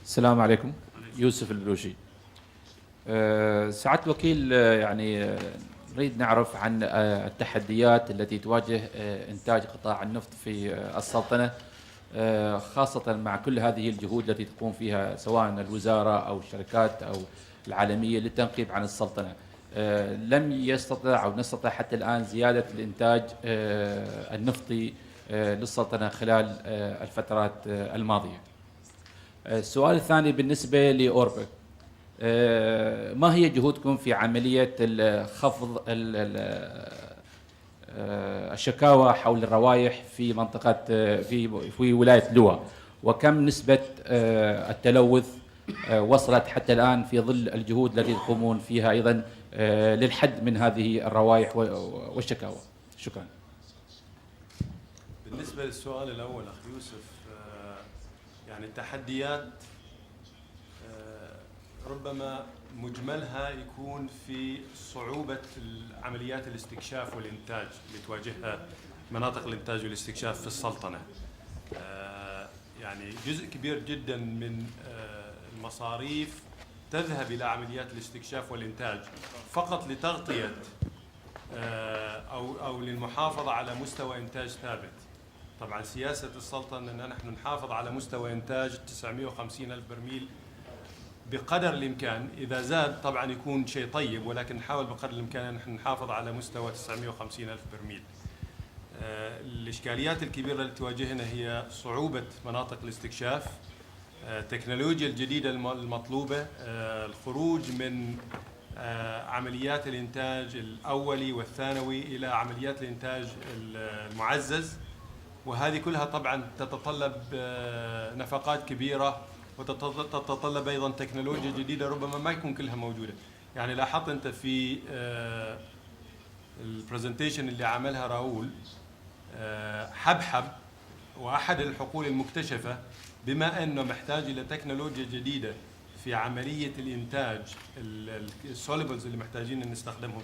السلام عليكم. يوسف البلوشي. سعادة الوكيل، نريد نعرف عن التحديات التي تواجه إنتاج قطاع النفط في السلطنة، خاصة مع كل هذه الجهود التي تقوم فيها سواء الوزارة أو الشركات أو العالمية للتنقيب عن السلطنة. لم يستطع أو نستطع حتى الآن زيادة الإنتاج النفطي للسلطنة خلال الفترات الماضية. السؤال الثاني بالنسبة لأوربك، ما هي جهودكم في عملية خفض الشكاوى حول الروائح في منطقة في ولاية لوا، وكم نسبة التلوث وصلت حتى الآن في ظل الجهود التي تقومون فيها أيضا للحد من هذه الروائح والشكاوى؟ شكرا. بالنسبة للسؤال الأول أخي يوسف، يعني التحديات ربما مجملها يكون في صعوبة عمليات الاستكشاف والإنتاج اللي تواجهها مناطق الإنتاج والاستكشاف في السلطنة. يعني جزء كبير جدا من المصاريف تذهب إلى عمليات الاستكشاف والإنتاج فقط لتغطية أو للمحافظة على مستوى إنتاج ثابت. طبعا سياسة السلطنة أن نحن نحافظ على مستوى إنتاج 950 ألف برميل بقدر الإمكان. إذا زاد طبعا يكون شيء طيب، ولكن نحاول بقدر الإمكان أن نحن نحافظ على مستوى 950 ألف برميل. الإشكاليات الكبيرة اللي تواجهنا هي صعوبة مناطق الاستكشاف، التكنولوجيا الجديدة المطلوبة، الخروج من عمليات الإنتاج الأولي والثانوي إلى عمليات الإنتاج المعزز، وهذه كلها طبعا تتطلب نفقات كبيرة وتتطلب أيضا تكنولوجيا جديدة ربما ما يكون كلها موجودة. يعني لاحظت أنت في البرزنتيشن اللي عملها راؤول حبحب وأحد الحقول المكتشفة، بما أنه محتاج إلى تكنولوجيا جديدة في عملية الإنتاج، السوليبلز اللي محتاجين نستخدمهم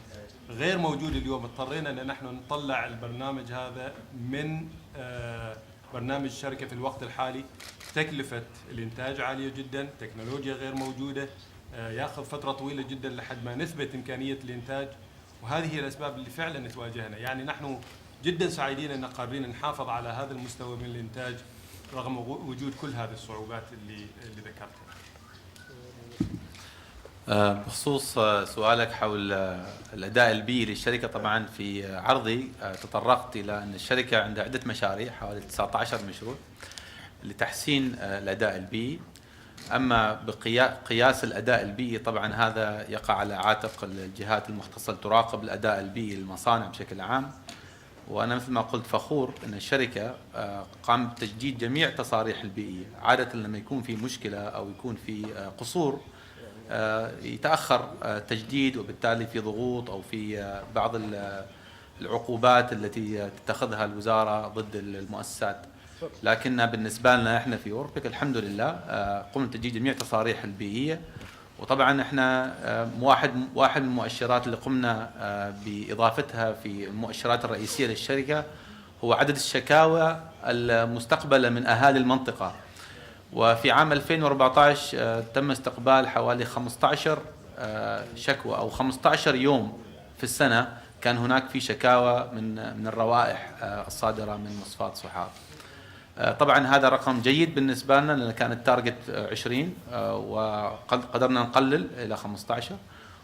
غير موجود اليوم. اضطرينا أن نحن نطلع البرنامج هذا من برنامج الشركة في الوقت الحالي. تكلفة الإنتاج عالية جدا، تكنولوجيا غير موجودة، يأخذ فترة طويلة جدا لحد ما نثبت إمكانية الإنتاج، وهذه هي الأسباب اللي فعلا تواجهنا. يعني نحن جدا سعيدين أن قادرين نحافظ على هذا المستوى من الإنتاج رغم وجود كل هذه الصعوبات اللي ذكرتها. بخصوص سؤالك حول الأداء البيئي للشركة، طبعا في عرضي تطرقت إلى أن الشركة عندها عدة مشاريع، حوالي 19 مشروع لتحسين الأداء البيئي. أما بقياس الأداء البيئي طبعا هذا يقع على عاتق الجهات المختصة تراقب الأداء البيئي للمصانع بشكل عام. وأنا مثل ما قلت فخور أن الشركة قامت بتجديد جميع تصاريح البيئية. عادة لما يكون في مشكلة أو يكون في قصور يتأخر تجديد، وبالتالي في ضغوط أو في بعض العقوبات التي تتخذها الوزارة ضد المؤسسات. لكن بالنسبة لنا احنا في أوربك الحمد لله قمنا بتجديد جميع تصاريح البيئية. وطبعا احنا واحد من المؤشرات اللي قمنا بإضافتها في المؤشرات الرئيسية للشركة هو عدد الشكاوى المستقبلة من أهالي المنطقة. وفي عام 2014 تم استقبال حوالي 15 شكوى أو 15 يوم في السنة كان هناك في شكاوى من الروائح الصادرة من مصفاة صحار. طبعا هذا رقم جيد بالنسبة لنا لأن كان التارجت 20 وقدرنا نقلل إلى 15.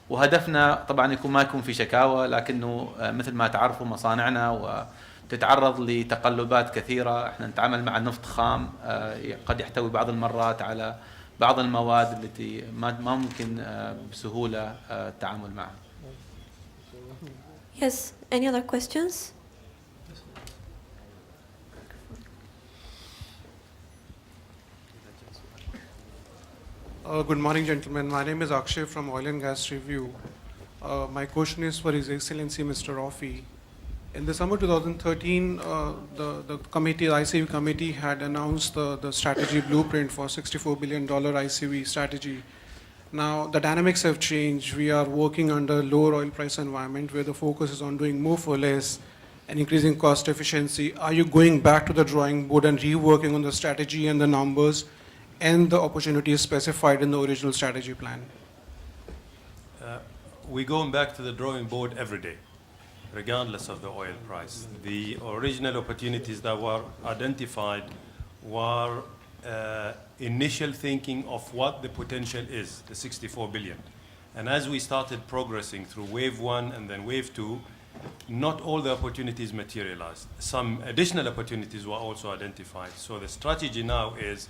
وهدفنا طبعا ما يكون في شكاوى، لكنه مثل ما تعرفوا مصانعنا تتعرض لتقلبات كثيرة. احنا نتعامل مع نفط خام قد يحتوي بعض المرات على بعض المواد التي ما ممكن بسهولة التعامل معها. Yes, any other questions? Good morning, gentlemen. My name is Akshay from Oil and Gas Review. My question is for His Excellency Mr. Aufi. In the summer 2013, the committee, the ICV committee, had announced the strategy blueprint for $64 billion ICV strategy. Now, the dynamics have changed. We are working under lower oil price environment where the focus is on doing more for less and increasing cost efficiency. Are you going back to the drawing board and reworking on the strategy and the numbers and the opportunities specified in the original strategy plan? We're going back to the drawing board every day, regardless of the oil price. The original opportunities that were identified were initial thinking of what the potential is, the 64 billion. And as we started progressing through wave 1 and then wave 2, not all the opportunities materialized. Some additional opportunities were also identified. So the strategy now is,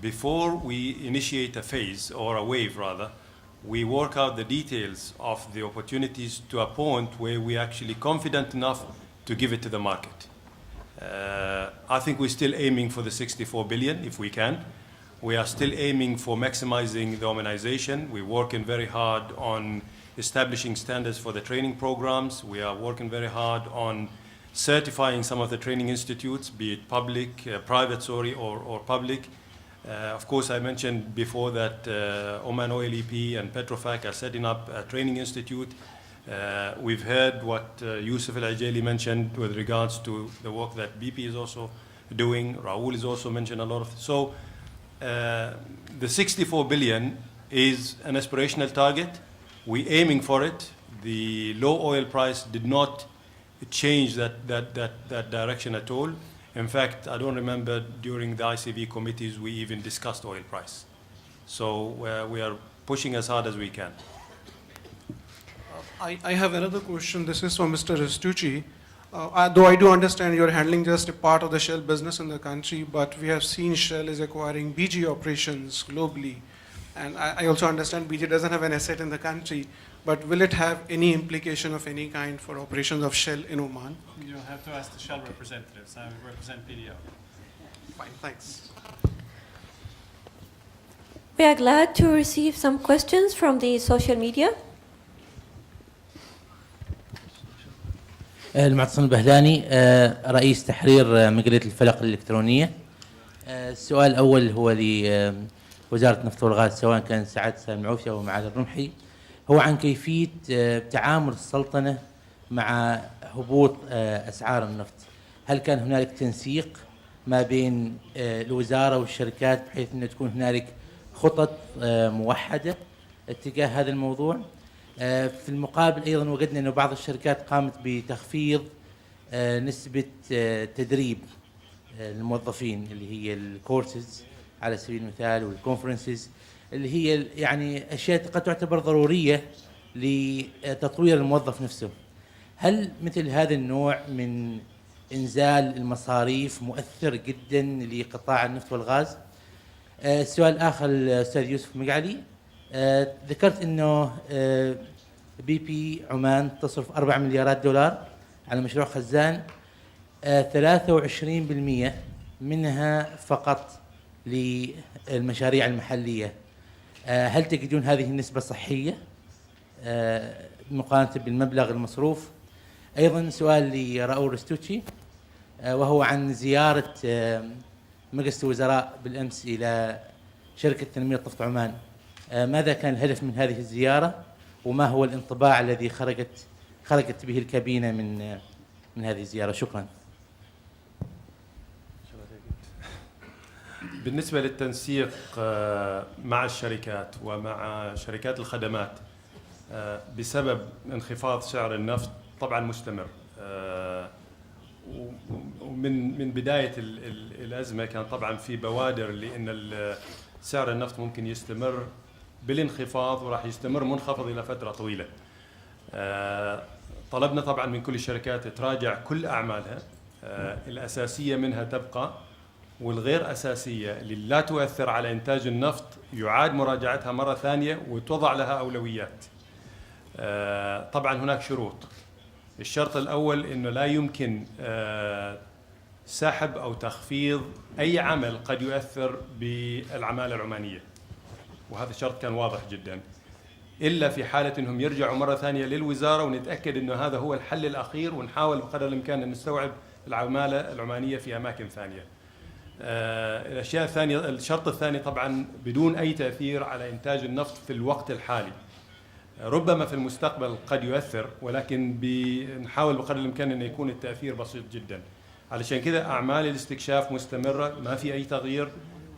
before we initiate a phase, or a wave rather, we work out the details of the opportunities to a point where we're actually confident enough to give it to the market. I think we're still aiming for the 64 billion if we can. We are still aiming for maximizing the Omanization. We're working very hard on establishing standards for the training programs. We are working very hard on certifying some of the training institutes, be it public, private, or public. Of course, I mentioned before that Oman Oil EP and Petrofac are setting up a training institute. We've heard what Yousuf Al-Ojaili mentioned with regards to the work that BP is also doing. Raoul has also mentioned a lot of. So the 64 billion is an aspirational target. We're aiming for it. The low oil price did not change that direction at all. In fact, I don't remember during the ICV committees we even discussed oil price. So we are pushing as hard as we can. I have another question. This is from Mr. Restucci. Though I do understand you're handling just a part of the Shell business in the country, but we have seen Shell is acquiring BG operations globally. And I also understand BG doesn't have an asset in the country, but will it have any implication of any kind for operations of Shell in Oman? You'll have to ask the Shell representatives. I represent PDO. Fine, thanks. We are glad to receive some questions from the social media. المعتصم البهلاني رئيس تحرير مجلة الفلق الإلكترونية. السؤال الأول هو لوزارة النفط والغاز، سواء كان سعادة سالم عوفي أو معالي الرمحي، هو عن كيفية تعامل السلطنة مع هبوط أسعار النفط. هل كان هنالك تنسيق ما بين الوزارة والشركات بحيث أن تكون هنالك خطط موحدة اتجاه هذا الموضوع؟ في المقابل أيضا وجدنا أن بعض الشركات قامت بتخفيض نسبة تدريب الموظفين، اللي هي الكورسز على سبيل المثال والكونفرنسز، اللي هي يعني أشياء قد تعتبر ضرورية لتطوير الموظف نفسه. هل مثل هذا النوع من إنزال المصاريف مؤثر جدا لقطاع النفط والغاز؟ السؤال الآخر الأستاذ يوسف مقعلي، ذكرت أنه بي بي عمان تصرف 4 مليارات دولار على مشروع خزان، 23% منها فقط للمشاريع المحلية. هل تجدون هذه النسبة صحية مقارنة بالمبلغ المصروف؟ أيضا سؤال لراؤول رستوتشي، وهو عن زيارة مجلس الوزراء بالأمس إلى شركة تنمية نفط عمان. ماذا كان الهدف من هذه الزيارة، وما هو الانطباع الذي خرجت به الكابينة من هذه الزيارة؟ شكرا. بالنسبة للتنسيق مع الشركات ومع شركات الخدمات بسبب انخفاض سعر النفط طبعا مستمر، ومن بداية الأزمة كان طبعا في بوادر لأن سعر النفط ممكن يستمر بالانخفاض وراح يستمر منخفض إلى فترة طويلة. طلبنا طبعا من كل الشركات تراجع كل أعمالها، الأساسية منها تبقى، والغير أساسية اللي لا تؤثر على إنتاج النفط يعاد مراجعتها مرة ثانية وتوضع لها أولويات. طبعا هناك شروط. الشرط الأول إنه لا يمكن سحب أو تخفيض أي عمل قد يؤثر بالعمالة العمانية، وهذا الشرط كان واضح جدا، إلا في حالة أنهم يرجعوا مرة ثانية للوزارة ونتأكد أنه هذا هو الحل الأخير، ونحاول بقدر الإمكان أن نستوعب العمالة العمانية في أماكن ثانية. الأشياء الثانية، الشرط الثاني طبعا بدون أي تأثير على إنتاج النفط في الوقت الحالي. ربما في المستقبل قد يؤثر، ولكن بنحاول بقدر الإمكان أن يكون التأثير بسيط جدا. علشان كذا أعمال الاستكشاف مستمرة، ما في أي تغيير.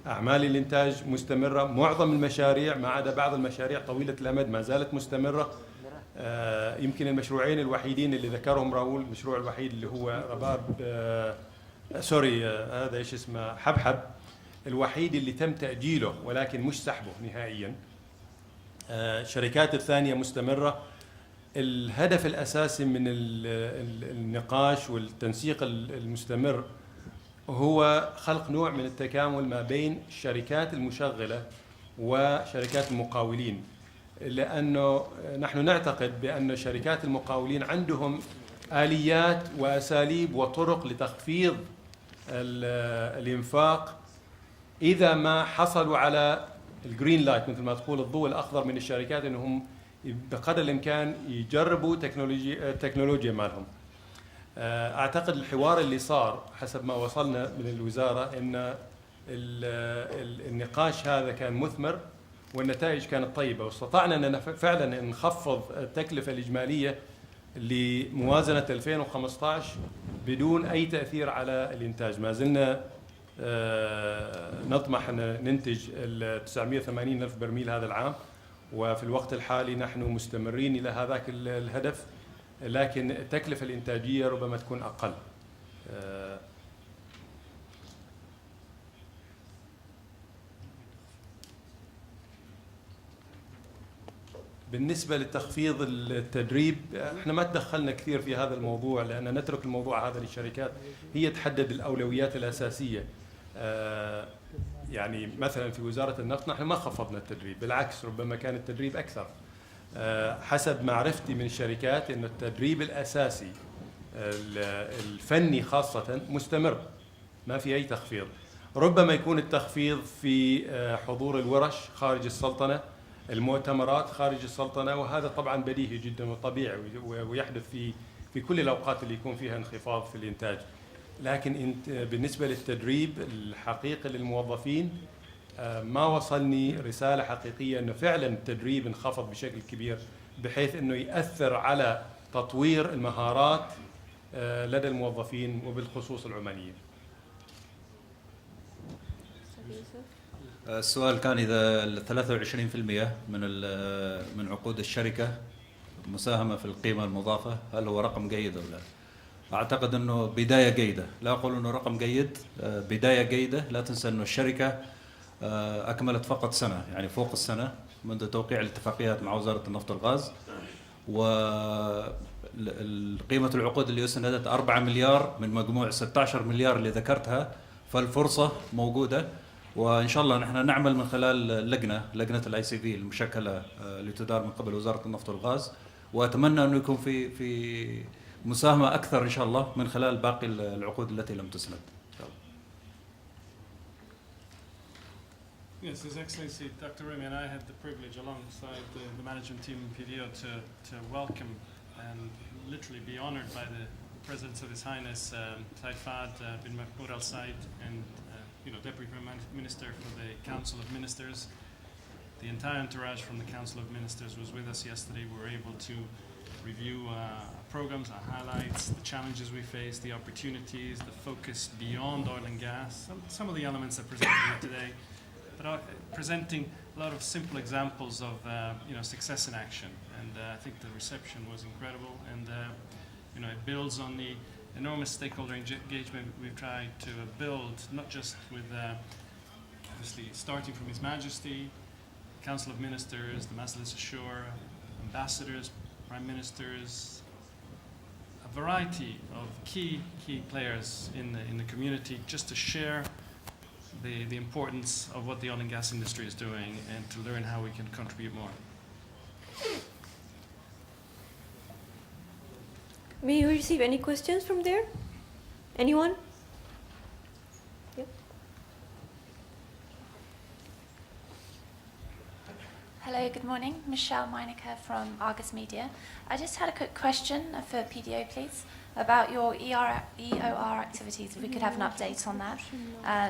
أعمال الإنتاج مستمرة، معظم المشاريع ما عدا بعض المشاريع طويلة الأمد ما زالت مستمرة. يمكن المشروعين الوحيدين اللي ذكرهم راؤول، المشروع الوحيد اللي هو رباب هذا ايش اسمه حبحب، الوحيد اللي تم تأجيله ولكن مش سحبه نهائيا. الشركات الثانية مستمرة. الهدف الأساسي من النقاش والتنسيق المستمر هو خلق نوع من التكامل ما بين الشركات المشغلة وشركات المقاولين، لأنه نحن نعتقد بأن شركات المقاولين عندهم آليات وأساليب وطرق لتخفيض الإنفاق إذا ما حصلوا على الجرين لايت، مثل ما تقول الضوء الأخضر من الشركات، أنهم بقدر الإمكان يجربوا التكنولوجيا مالهم. أعتقد الحوار اللي صار حسب ما وصلنا من الوزارة أن النقاش هذا كان مثمر والنتائج كانت طيبة، واستطعنا أن فعلا نخفض التكلفة الإجمالية لموازنة 2015 بدون أي تأثير على الإنتاج. ما زلنا نطمح أن ننتج 980 ألف برميل هذا العام، وفي الوقت الحالي نحن مستمرين إلى هذاك الهدف، لكن التكلفة الإنتاجية ربما تكون أقل. بالنسبة لتخفيض التدريب، احنا ما تدخلنا كثير في هذا الموضوع، لأن نترك الموضوع هذا للشركات هي تحدد الأولويات الأساسية. يعني مثلا في وزارة النفط نحن ما خفضنا التدريب، بالعكس ربما كان التدريب أكثر. حسب معرفتي من الشركات أن التدريب الأساسي الفني خاصة مستمر، ما في أي تخفيض. ربما يكون التخفيض في حضور الورش خارج السلطنة، المؤتمرات خارج السلطنة، وهذا طبعا بديهي جدا وطبيعي ويحدث في كل الأوقات اللي يكون فيها انخفاض في الإنتاج. لكن بالنسبة للتدريب الحقيقي للموظفين ما وصلني رسالة حقيقية أنه فعلا التدريب انخفض بشكل كبير بحيث أنه يأثر على تطوير المهارات لدى الموظفين وبالخصوص العمانيين. السؤال كان إذا 23% من عقود الشركة مساهمة في القيمة المضافة هل هو رقم جيد أو لا؟ أعتقد أنه بداية جيدة، لا أقول أنه رقم جيد، بداية جيدة. لا تنسى أنه الشركة أكملت فقط سنة، يعني فوق السنة منذ توقيع الاتفاقيات مع وزارة النفط والغاز، وقيمة العقود اللي أسندت 4 مليار من مجموع 16 مليار اللي ذكرتها، فالفرصة موجودة. وإن شاء الله نحن نعمل من خلال لجنة الICV المشكلة اللي تدار من قبل وزارة النفط والغاز، وأتمنى أنه يكون في مساهمة أكثر إن شاء الله من خلال باقي العقود التي لم تسند. Yes, His Excellency Dr. Rumhy and I had the privilege alongside the management team in PDO to welcome and literally be honored by the presence of His Highness Said Fahd bin Mahmoud Al Said and Deputy Prime Minister for the Council of Ministers. The entire entourage from the Council of Ministers was with us yesterday. We were able to review programs, our highlights, the challenges we face, the opportunities, the focus beyond oil and gas, some of the elements that are presented here today, but presenting a lot of simple examples of success in action. And I think the reception was incredible, and it builds on the enormous stakeholder engagement we've tried to build, not just with obviously starting from His Majesty, Council of Ministers, the Majlis Ashur, ambassadors, prime ministers, a variety of key players in the community, just to share the importance of what the oil and gas industry is doing and to learn how we can contribute more. May you receive any questions from there? Anyone? Yep. Hello, good morning. Michelle Meinecker from Argus Media. I just had a quick question for PDO, please, about your EOR activities, if we could have an update on that.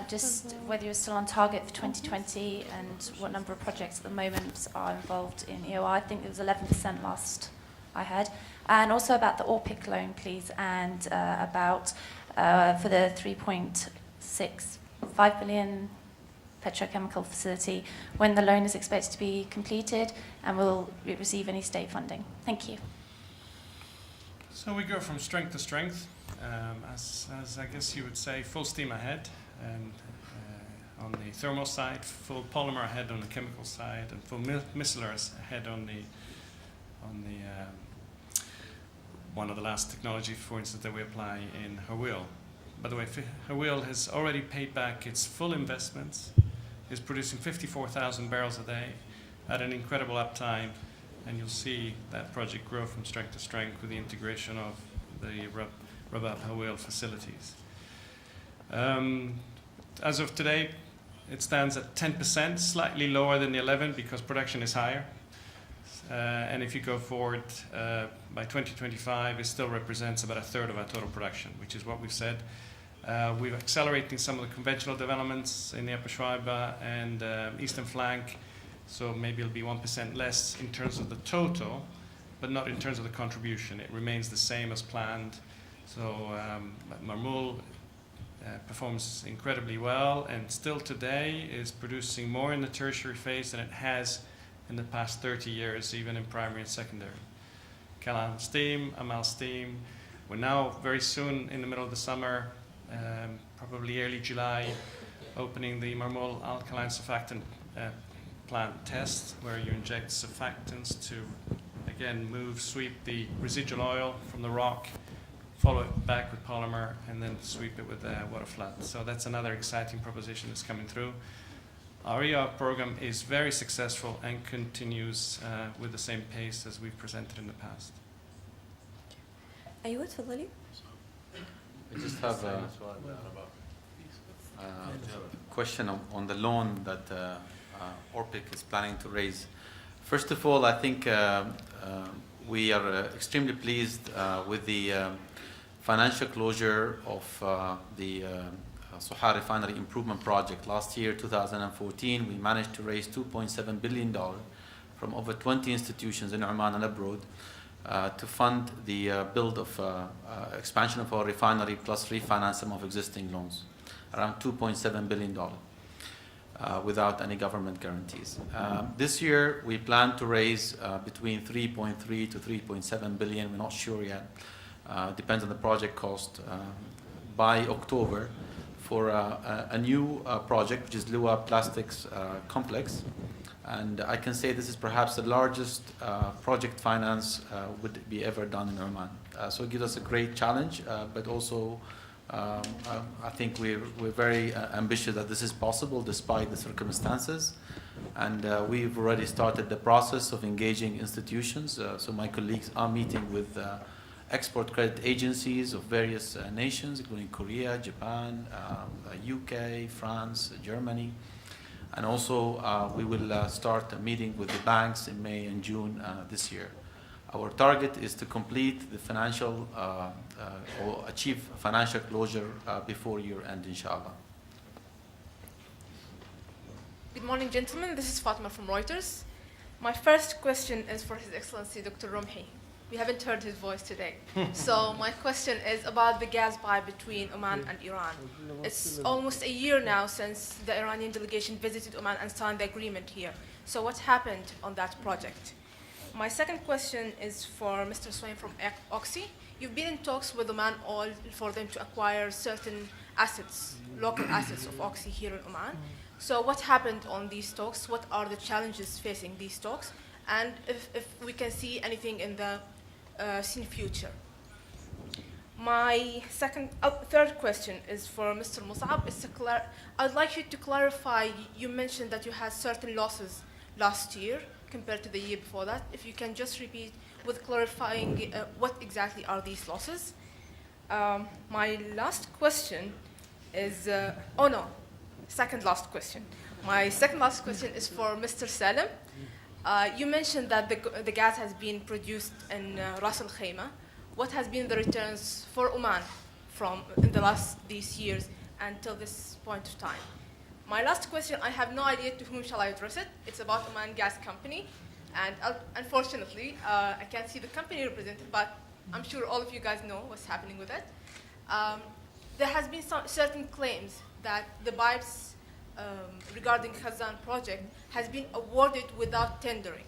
Just whether you're still on target for 2020 and what number of projects at the moment are involved in EOR. I think it was 11% last I heard. And also about the Orpic loan, please, and about for the 3.65 billion petrochemical facility, when the loan is expected to be completed, and will it receive any state funding? Thank you. So we go from strength to strength, as I guess you would say, full steam ahead, and on the thermal side, full polymer ahead on the chemical side, and full micellars ahead on the one of the last technology, for instance, that we apply in Raoul. By the way, Raoul has already paid back its full investments, is producing 54,000 barrels a day at an incredible uptime, and you'll see that project grow from strength to strength with the integration of the Rabat Raoul facilities. As of today, it stands at 10%, slightly lower than the 11 because production is higher. And if you go forward by 2025, it still represents about a third of our total production, which is what we've said. We're accelerating some of the conventional developments in the Upper Schwalbe and eastern flank, so maybe it'll be 1% less in terms of the total, but not in terms of the contribution. It remains the same as planned. So Marmul performs incredibly well, and still today is producing more in the tertiary phase than it has in the past 30 years, even in primary and secondary. Kalam steam, Amal steam. We're now very soon in the middle of the summer, probably early July, opening the Marmul alkaline surfactant plant test, where you inject surfactants to, again, sweep the residual oil from the rock, follow it back with polymer, and then sweep it with water flood. So that's another exciting proposition that's coming through. Our ER program is very successful and continues with the same pace as we've presented in the past. أيوة تفضلي. I just have a question on the loan that Orpic is planning to raise. First of all, I think we are extremely pleased with the financial closure of the Sohar Refinery Improvement Project. Last year, 2014, we managed to raise $2.7 billion from over 20 institutions in Oman and abroad to fund the build of expansion of our refinery plus refinance some of existing loans, around $2.7 billion without any government guarantees. This year, we plan to raise between 3.3 to 3.7 billion. We're not sure yet. Depends on the project cost. By October, for a new project, which is Lua Plastics Complex. And I can say this is perhaps the largest project finance would be ever done in Oman. So it gives us a great challenge, but also I think we're very ambitious that this is possible despite the circumstances. And we've already started the process of engaging institutions. So my colleagues are meeting with export credit agencies of various nations, including Korea, Japan, UK, France, Germany. And also we will start a meeting with the banks in May and June this year. Our target is to complete the financial or achieve financial closure before year end, inshallah. Good morning, gentlemen. This is Fatima from Reuters. My first question is for His Excellency Dr. Rumhy. We haven't heard his voice today. So my question is about the gas pipe between Oman and Iran. It's almost a year now since the Iranian delegation visited Oman and signed the agreement here. So what happened on that project? My second question is for Mr. Swain from OOCEP. You've been in talks with Oman Oil for them to acquire certain assets, local assets of OOCEP here in Oman. So what happened on these talks? What are the challenges facing these talks? And if we can see anything in the future. My third question is for Mr. Musab. I'd like you to clarify, you mentioned that you had certain losses last year compared to the year before that. If you can just repeat with clarifying what exactly are these losses. My last question is, second last question. My second last question is for Mr. Salim. You mentioned that the gas has been produced in Ras Al Khaimah. What has been the returns for Oman from in these years until this point of time? My last question, I have no idea to whom shall I address it. It's about Oman Gas Company, and unfortunately, I can't see the company represented, but I'm sure all of you guys know what's happening with it. There has been certain claims that the pipes regarding Khazan project has been awarded without tendering,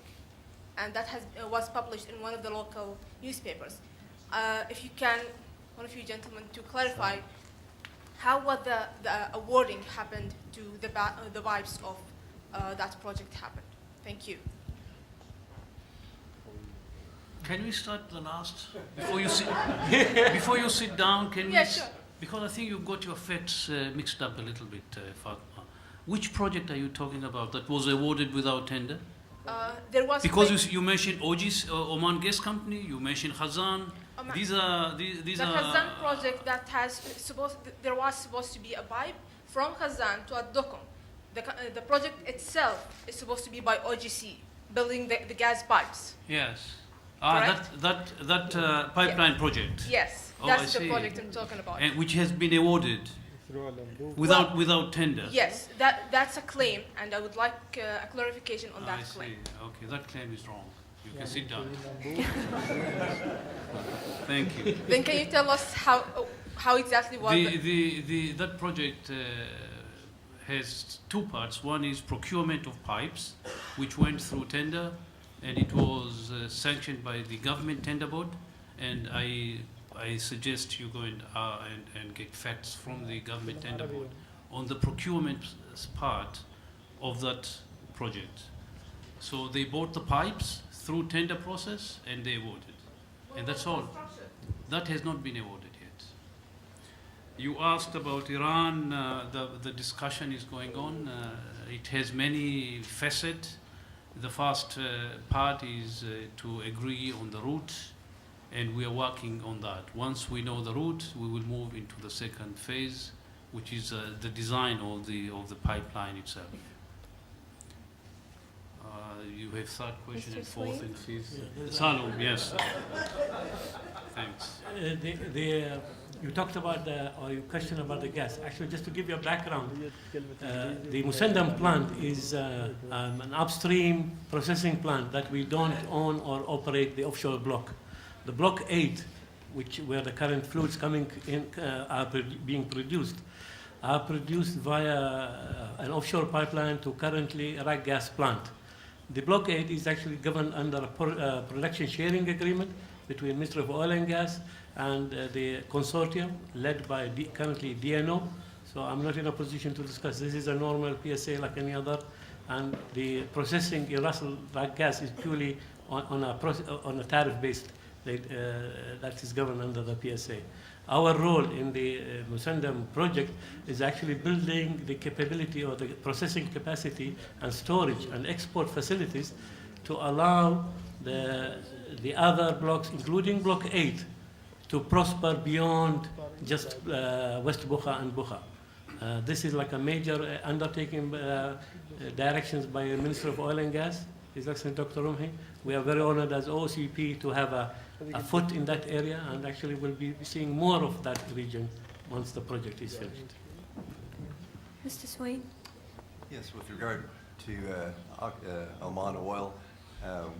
and that was published in one of the local newspapers. If you can, one of you gentlemen, to clarify how was the awarding happened to the vibes of that project happened. Thank you. Can we start the last before you sit before you sit down? Can Yeah, we? sure. Because I think you've got your facts mixed up a little bit, Fatma. Which project are you talking about that was awarded without tender? There was Because you mentioned Oman Gas Company, you mentioned Khazan. Oman. These are the Khazan project that there was supposed to be a pipe from Khazan to Ad-Dukum. The project itself is supposed to be by OGC, building the gas pipes. Yes. Correct? That pipeline project. Yes, Oh, that's I the see. project I'm talking about. And which has been awarded without tender. Yes, that's a claim, and I would like a clarification on that I see. claim. Okay, that claim is wrong. You can sit down. Thank you. Then can you tell us how exactly was That project has two parts. One is procurement of pipes, which went through tender, and it was sanctioned by the government tender board. And I suggest you go and get facts from the government tender board on the procurement part of that project. So they bought the pipes through tender process and they awarded. And that's all. That has not been awarded yet. You asked about Iran. The discussion is going on. It has many facets. The first part is to agree on the route, and we are working on that. Once we know the route, we will move into the second phase, which is the design of the pipeline itself. You have third question Mr. and fourth Swain? and fifth. Salim, yes. Thanks. You talked about or you questioned about the gas. Actually, just to give you a background, the Musab plant is an upstream processing plant that we don't own or operate the offshore block. The block 8, where the current fluids coming in are being produced, are produced via an offshore pipeline to currently Iraq gas plant. The block 8 is actually governed under a production sharing agreement between Ministry of Oil and Gas and the consortium led by currently DNO. So I'm not in a position to discuss. This is a normal PSA like any other, and the processing in Russell gas is purely on a tariff based that is governed under the PSA. Our role in the Musab project is actually building the capability or the processing capacity and storage and export facilities to allow the other blocks, including block 8, to prosper beyond just West Bukha and Bukha. This is like a major undertaking directions by the Minister of Oil and Gas, His Excellency Dr. Rumhy. We are very honored as OOCEP to have a foot in that area, and actually we'll be seeing more of that region once the project is finished. Mr. Swain? Yes, with regard to Oman Oil,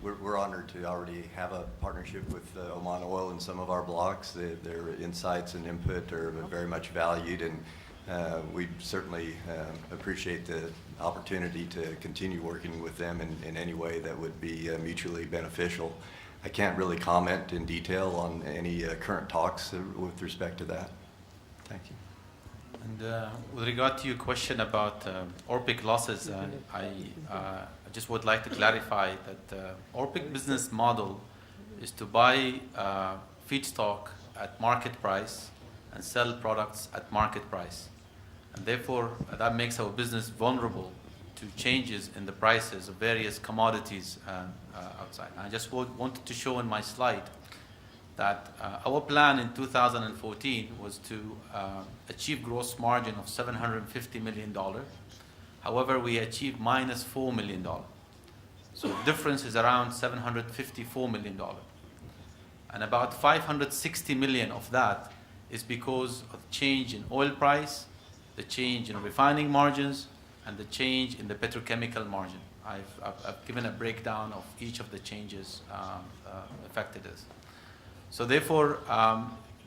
we're honored to already have a partnership with Oman Oil in some of our blocks. Their insights and input are very much valued, and we certainly appreciate the opportunity to continue working with them in any way that would be mutually beneficial. I can't really comment in detail on any current talks with respect to that. Thank you. And with regard to your question about Orpic losses, I just would like to clarify that Orpic business model is to buy feedstock at market price and sell products at market price. And therefore, that makes our business vulnerable to changes in the prices of various commodities outside. I just wanted to show in my slide that our plan in 2014 was to achieve gross margin of $750 million. However, we achieved minus $4 million. So the difference is around $754 million. And about 560 million of that is because of change in oil price, the change in refining margins, and the change in the petrochemical margin. I've given a breakdown of each of the changes affected us. So therefore,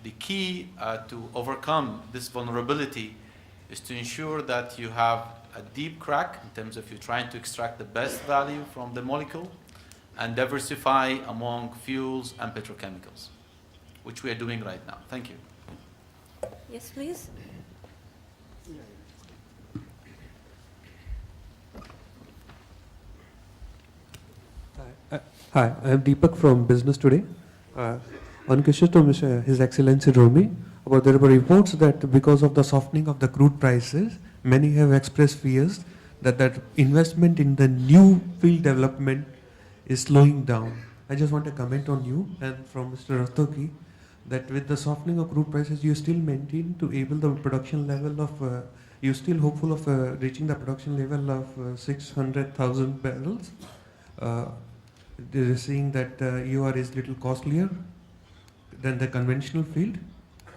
the key to overcome this vulnerability is to ensure that you have a deep crack in terms of you're trying to extract the best value from the molecule and diversify among fuels and petrochemicals, which we are doing right now. Thank you. Yes, please. Hi, I am Deepak from Business Today. One question to His Excellency Rumhy. About there were reports that because of the softening of the crude prices, many have expressed fears that investment in the new field development is slowing down. I just want to comment on you and from Mr. Restucci that with the softening of crude prices, you still maintain to able the production level of, you still hopeful of reaching the production level of 600,000 barrels. They're saying that EOR is little costlier than the conventional field,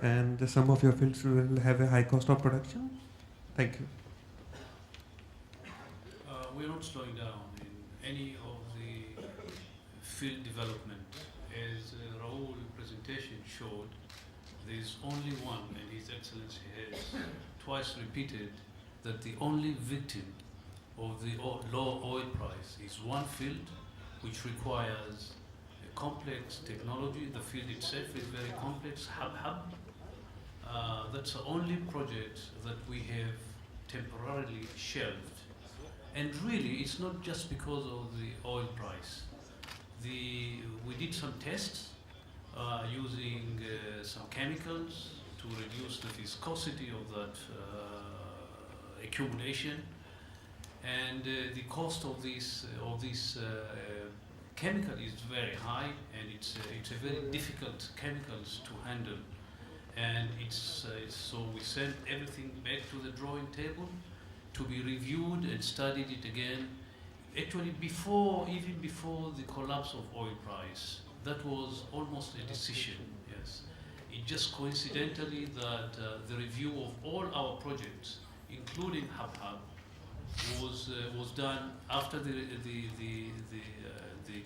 and some of your fields will have a high cost of production. Thank you. We're not slowing down in any of the field development. As Raoul presentation showed, there's only one, and His Excellency has twice repeated that the only victim of the low oil price is one field, which requires a complex technology. The field itself is very complex, hub. That's the only project that we have temporarily shelved. And really, it's not just because of the oil price. We did some tests using some chemicals to reduce the viscosity of that accumulation. And the cost of this chemical is very high, and it's a very difficult chemicals to handle. And so we sent everything back to the drawing table to be reviewed and studied it again. Actually, even before the collapse of oil price, that was almost a decision. Yes, it just coincidentally that the review of all our projects, including Hub, was done after the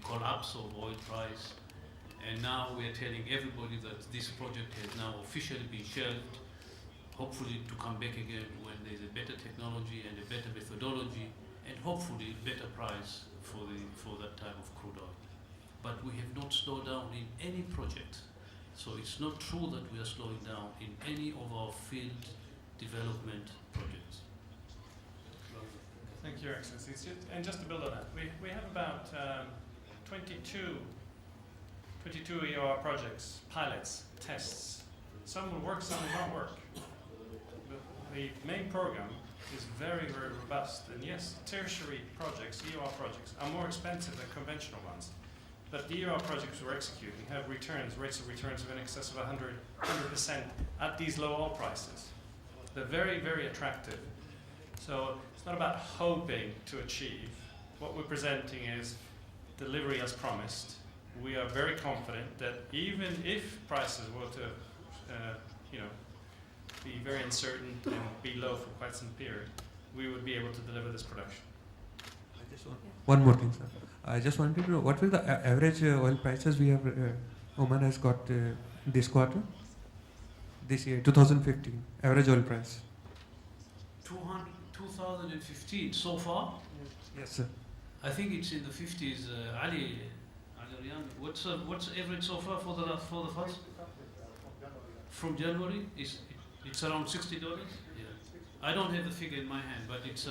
collapse of oil price, and now we are telling everybody that this project has now officially been shelved, hopefully to come back again when there's a better technology and a better methodology, and hopefully better price for that type of crude oil. But we have not slowed down in any project, so it's not true that we are slowing down in any of our field development projects. Thank you, Your Excellency. And just to build on that, we have about 22 EOR projects, pilots, tests. Some will work, some will not work. The main program is very, very robust. And yes, tertiary projects, EOR projects, are more expensive than conventional ones. But the EOR projects we're executing have rates of returns of in excess of 100% at these low oil prices. They're very, very attractive. So it's not about hoping to achieve. What we're presenting is delivery as promised. We are very confident that even if prices were to, be very uncertain and be low for quite some period, we would be able to deliver this production. One more thing, sir. I just wanted to know what will the average oil prices we have Oman has got this quarter, this year, 2015, average oil price. 2015 so far? Yes, sir. I think it's in the 50s. Ali Rian, what's average so far for the first? From January, it's around $60. Yeah, I don't have the figure in my hand, but it's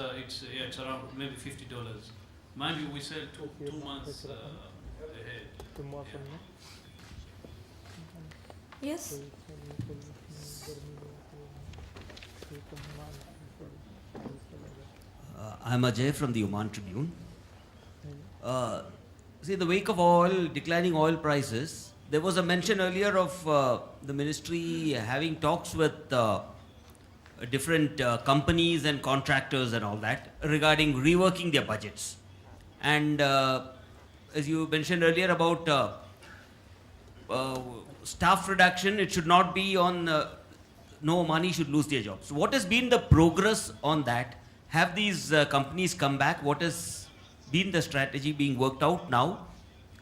around maybe $50. Mind you, we sell two months ahead. Yeah. Yes. I'm Ajay from the Oman Tribune. See, in the wake of declining oil prices, there was a mention earlier of the ministry having talks with different companies and contractors and all that regarding reworking their budgets. And as you mentioned earlier about staff reduction, it should not be on no money should lose their jobs. So what has been the progress on that? Have these companies come back? What has been the strategy being worked out now?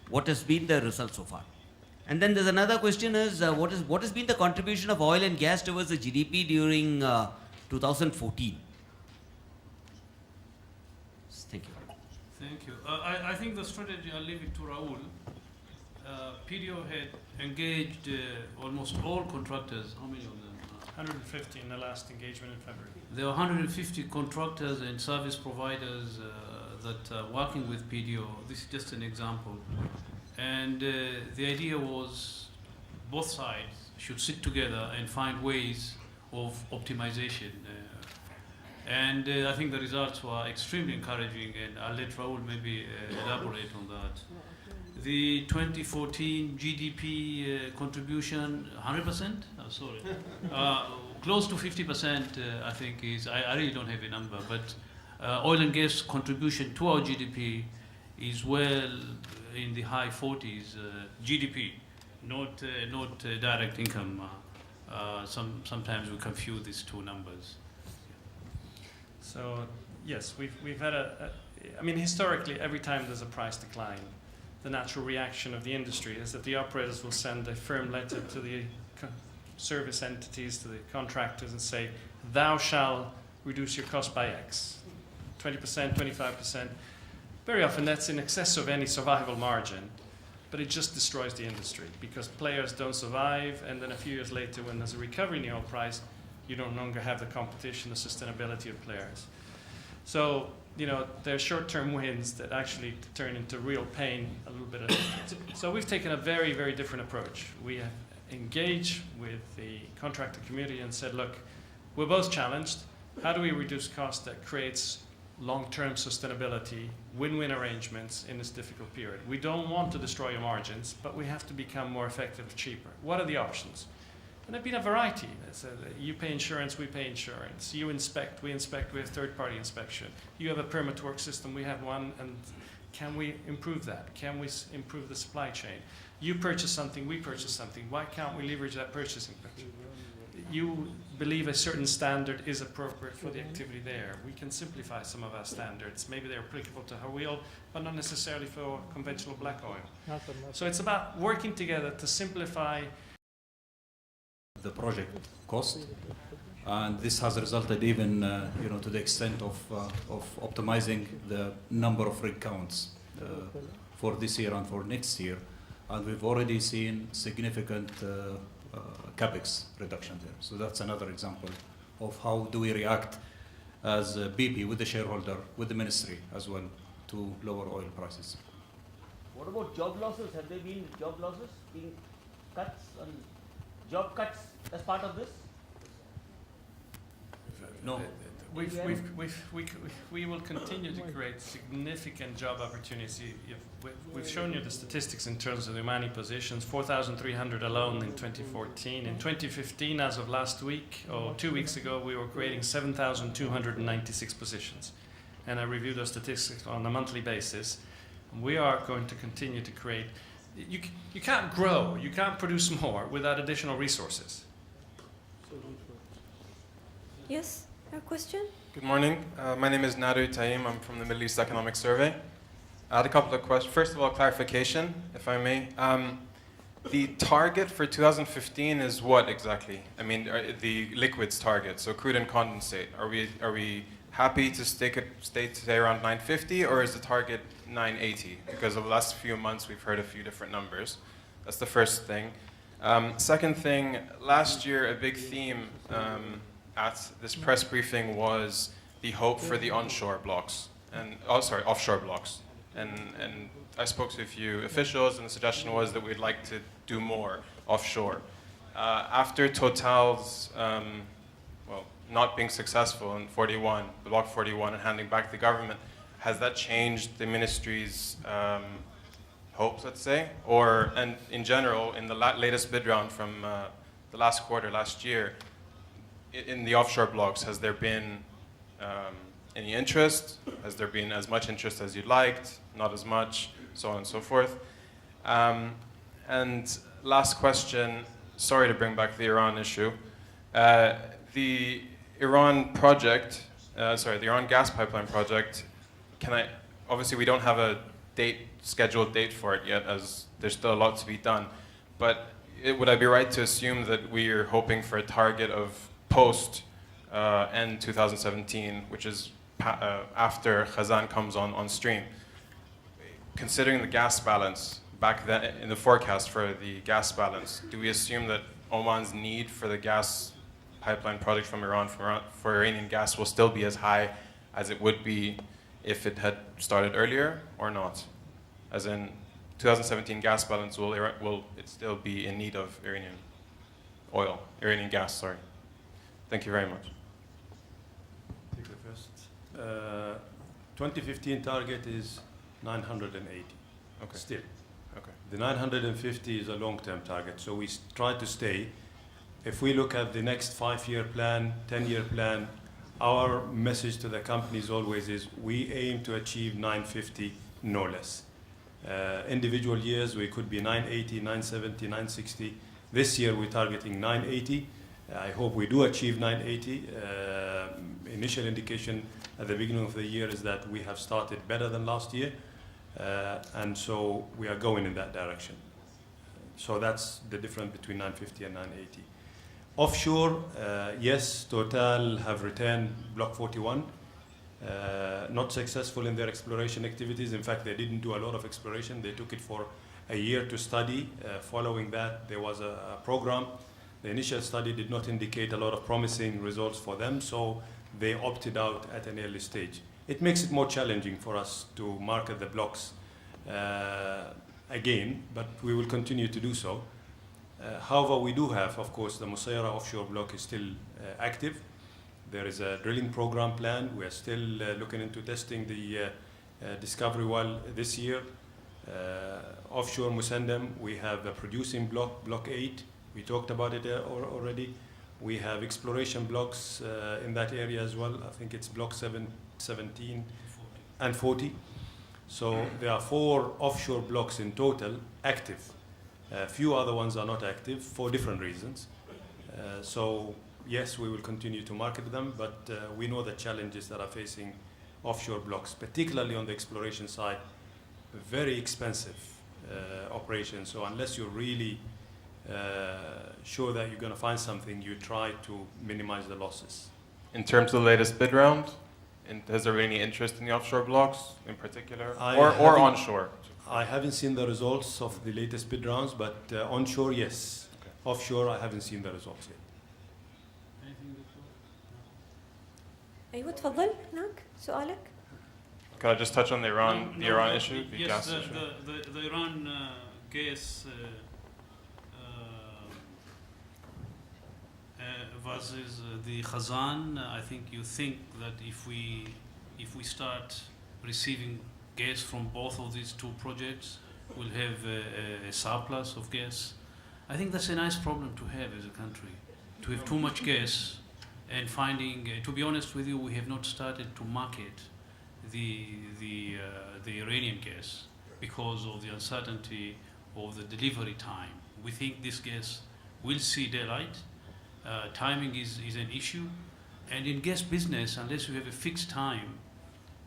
What has been the result so far? And then there's another question is, what has been the contribution of oil and gas towards the GDP during 2014? Thank you. Thank you. I think the strategy, I'll leave it to Raoul. PDO had engaged almost all contractors. How many of them? 150 in the last engagement in February. There are 150 contractors and service providers that are working with PDO. This is just an example. And the idea was both sides should sit together and find ways of optimization. I think the results were extremely encouraging, and I'll let Raoul maybe elaborate on that. The 2014 GDP contribution, 100%? Oh, sorry. Close to 50%, I think is, I really don't have a number, but oil and gas contribution to our GDP is well in the high 40s GDP, not direct income. Sometimes we confuse these two numbers. So yes, we've had I mean, historically, every time there's a price decline, the natural reaction of the industry is that the operators will send a firm letter to the service entities, to the contractors, and say, thou shall reduce your cost by X, 20%, 25%. Very often that's in excess of any survival margin, but it just destroys the industry because players don't survive, and then a few years later when there's a recovery in the oil price, you no longer have the competition, the sustainability of players. So, you know, there are short-term wins that actually turn into real pain a little bit. So we've taken a very, very different approach. We have engaged with the contractor community and said, look, we're both challenged. How do we reduce cost that creates long-term sustainability, win-win arrangements in this difficult period? We don't want to destroy your margins, but we have to become more effective, cheaper. What are the options? And there have been a variety. You pay insurance, we pay insurance. You inspect, we inspect, we have third-party inspection. You have a permit to work system, we have one, and can we improve that? Can we improve the supply chain? You purchase something, we purchase something. Why can't we leverage that purchasing picture? You believe a certain standard is appropriate for the activity there. We can simplify some of our standards. Maybe they're applicable to Raoul, but not necessarily for conventional black oil. So it's about working together to simplify the project cost, and this has resulted even to the extent of optimizing the number of rig counts for this year and for next year, and we've already seen significant capex reduction there. So that's another example of how do we react as BP with the shareholder, with the ministry as well, to lower oil prices. What about job losses? Have there been job losses, being cuts and job cuts as part of this? No. We will continue to create significant job opportunities. We've shown you the statistics in terms of the Omani positions, 4,300 alone in 2014. In 2015, as of last week, or 2 weeks ago, we were creating 7,296 positions. And I review those statistics on a monthly basis. We are going to continue to create. You can't grow, you can't produce more without additional resources. Yes, a question? Good morning. My name is Nader Taim. I'm from the Middle East Economic Survey. I had a couple of questions. First of all, clarification, if I may. The target for 2015 is what exactly? I mean, the liquids target, so crude and condensate. Are we happy to stay around 950, or is the target 980? Because over the last few months, we've heard a few different numbers. That's the first thing. Second thing, last year, a big theme at this press briefing was the hope for the onshore blocks, and offshore blocks. And I spoke to a few officials, and the suggestion was that we'd like to do more offshore. After Total's, not being successful in Block 41, and handing back the government, has that changed the ministry's hopes, let's say? And in general, in the latest bid round from the last quarter last year, in the offshore blocks, has there been any interest? Has there been as much interest as you'd liked? Not as much, so on and so forth. And last question, sorry to bring back the Iran issue. The Iran project, the Iran gas pipeline project, obviously we don't have a scheduled date for it yet, as there's still a lot to be done, but would I be right to assume that we are hoping for a target of post end 2017, which is after Khazan comes on stream. Considering the gas balance back then in the forecast for the gas balance, do we assume that Oman's need for the gas pipeline project from Iran for Iranian gas will still be as high as it would be if it had started earlier, or not? As in 2017 gas balance, will it still be in need of Iranian gas, sorry. Thank you very much. Take the first. 2015 target is 980. Okay. Still. Okay. The 950 is a long-term target, so we try to stay. If we look at the next 5-year plan, 10-year plan, our message to the companies always is we aim to achieve 950, no less. Individual years, we could be 980, 970, 960. This year, we're targeting 980. I hope we do achieve 980. Initial indication at the beginning of the year is that we have started better than last year. And so we are going in that direction. So that's the difference between 950 and 980. Offshore, yes, Total have returned Block 41. Not successful in their exploration activities. In fact, they didn't do a lot of exploration. They took it for a year to study. Following that, there was a program. The initial study did not indicate a lot of promising results for them, so they opted out at an early stage. It makes it more challenging for us to market the blocks again, but we will continue to do so. However, we do have, of course, the Musaira offshore block is still active. There is a drilling program planned. We are still looking into testing the discovery well this year. Offshore Musandam, we have a producing block, Block 8. We talked about it already. We have exploration blocks in that area as well. I think it's Block 17 and 40. So there are 4 offshore blocks in total active. A few other ones are not active for different reasons. So yes, we will continue to market them, but we know the challenges that are facing offshore blocks, particularly on the exploration side. Very expensive operation. So unless you're really sure that you're going to find something, you try to minimize the losses. In terms of the latest bid round, has there been any interest in the offshore blocks in particular, or onshore? I haven't seen the results of the latest bid rounds, but onshore, yes. Okay. Offshore, I haven't seen the results yet. أيوة تفضل هناك سؤالك. Can I just touch on the Iran issue, the gas yes, issue? the Iran gas versus the Khazan. I think you think that if we start receiving gas from both of these two projects, we'll have a surplus of gas. I think that's a nice problem to have as a country, to have too much gas and finding. To be honest with you, we have not started to market the Iranian gas because of the uncertainty of the delivery time. We think this gas will see daylight. Timing is an issue, and in gas business, unless you have a fixed time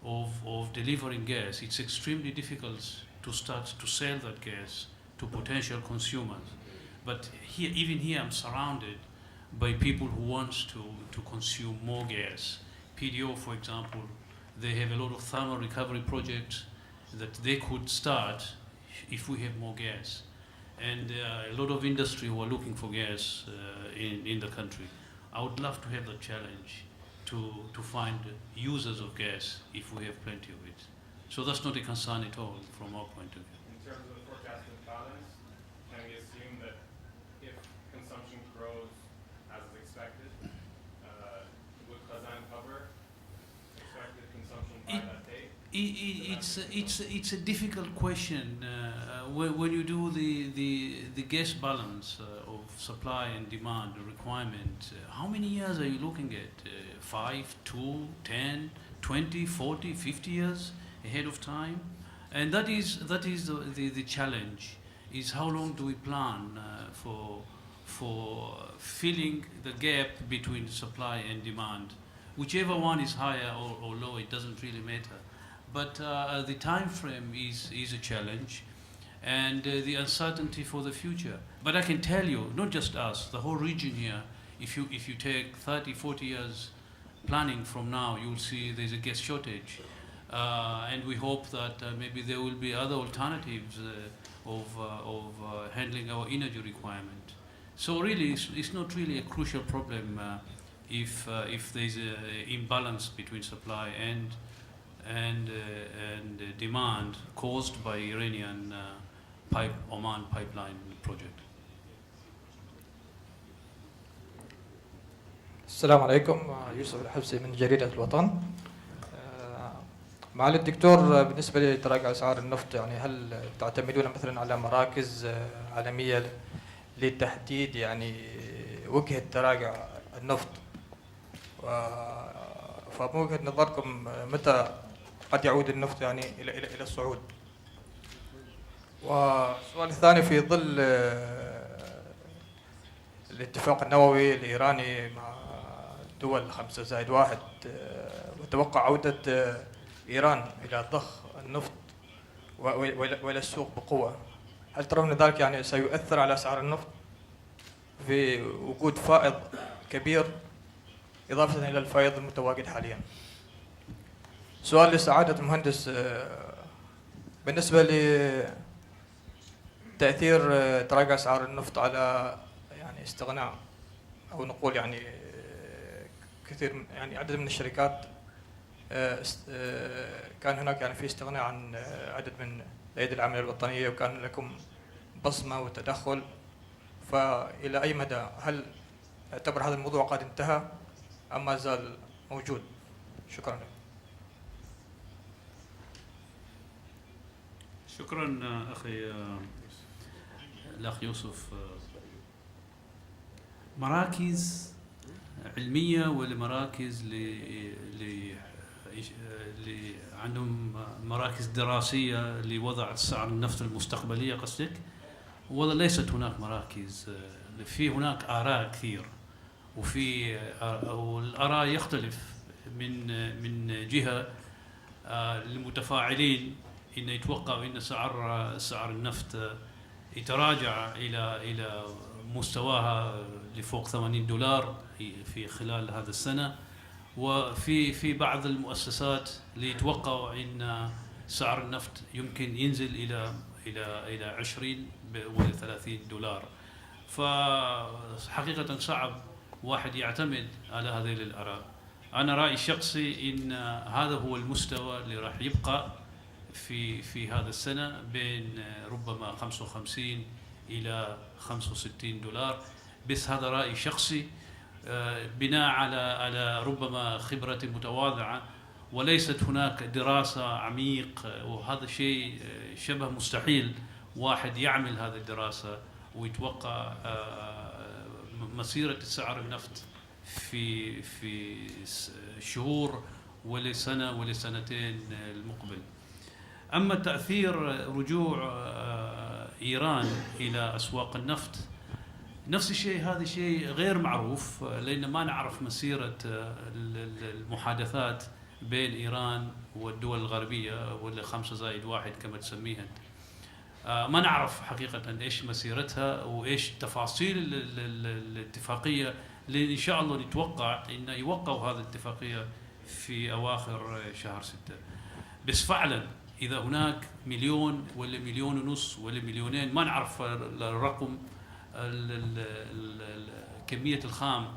of delivering gas, it's extremely difficult to start to sell that gas to potential consumers. But here, even here, I'm surrounded by people who want to consume more gas. PDO, for example, they have a lot of thermal recovery projects that they could start if we have more gas. And a lot of industry who are looking for gas in the country. I would love to have the challenge to find users of gas if we have plenty of it. So that's not a concern at all from our point of view. In terms of the forecasted balance, can we assume that if consumption grows as is expected, would Khazan cover expected consumption by that date? It's a difficult question. When you do the gas balance of supply and demand requirement, how many years are you looking at? 5, 2, 10, 20, 40, 50 years ahead of time? And that is the challenge, is how long do we plan for filling the gap between supply and demand? Whichever one is higher or lower, it doesn't really matter. But the time frame is a challenge, and the uncertainty for the future. But I can tell you, not just us, the whole region here, if you take 30, 40 years planning from now, you'll see there's a gas shortage. And we hope that maybe there will be other alternatives of handling our energy requirement. So really, it's not really a crucial problem if there's an imbalance between supply and demand caused by Iranian Oman pipeline project. السلام عليكم. يوسف الحبسي من جريدة الوطن. معالي الدكتور، بالنسبة لتراجع أسعار النفط، يعني هل تعتمدون مثلا على مراكز عالمية لتحديد يعني وجهة تراجع النفط؟ فمن وجهة نظركم متى قد يعود النفط يعني إلى الصعود؟ والسؤال الثاني، في ظل الاتفاق النووي الإيراني مع دول 5+1 وتوقع عودة إيران إلى ضخ النفط وإلى السوق بقوة، هل ترون ذلك يعني سيؤثر على أسعار النفط في وجود فائض كبير إضافة إلى الفائض المتواجد حاليا؟ سؤال لسعادة المهندس، بالنسبة لتأثير تراجع أسعار النفط على يعني استغناء أو نقول يعني كثير يعني عدد من الشركات كان هناك يعني في استغناء عن عدد من الأيدي العاملة الوطنية، وكان لكم بصمة وتدخل، فإلى أي مدى هل يعتبر هذا الموضوع قد انتهى أم ما زال موجود؟ شكرا. شكرا أخي الأخ يوسف. مراكز علمية ولا مراكز اللي عندهم مراكز دراسية لوضع سعر النفط المستقبلية قصدك؟ والله ليست هناك مراكز، في هناك آراء كثير، والآراء يختلف من جهة المتفاعلين إن يتوقعوا إن سعر النفط يتراجع إلى مستواها لفوق $80 في خلال هذا السنة، وفي بعض المؤسسات اللي يتوقعوا ان سعر النفط يمكن ينزل الى 20 ولا $30. فحقيقة صعب واحد يعتمد على هذه الآراء. أنا رأيي الشخصي إن هذا هو المستوى اللي راح يبقى في هذا السنة، بين ربما 55 إلى $65. بس هذا رأيي شخصي بناء على ربما خبرة متواضعة، وليست هناك دراسة عميق، وهذا شيء شبه مستحيل واحد يعمل هذه الدراسة ويتوقع مسيرة سعر النفط في شهور ولا سنة ولا سنتين المقبل. أما تأثير رجوع إيران إلى أسواق النفط، نفس الشيء، هذا شيء غير معروف، لأن ما نعرف مسيرة المحادثات بين إيران والدول الغربية ولا 5+1 كما تسميها. ما نعرف حقيقة إيش مسيرتها وإيش تفاصيل الاتفاقية، اللي إن شاء الله نتوقع إن يوقعوا هذه الاتفاقية في أواخر شهر 6. بس فعلا إذا هناك 1,000,000 ولا 1,500,000 ولا 2,000,000، ما نعرف الرقم، كمية الخام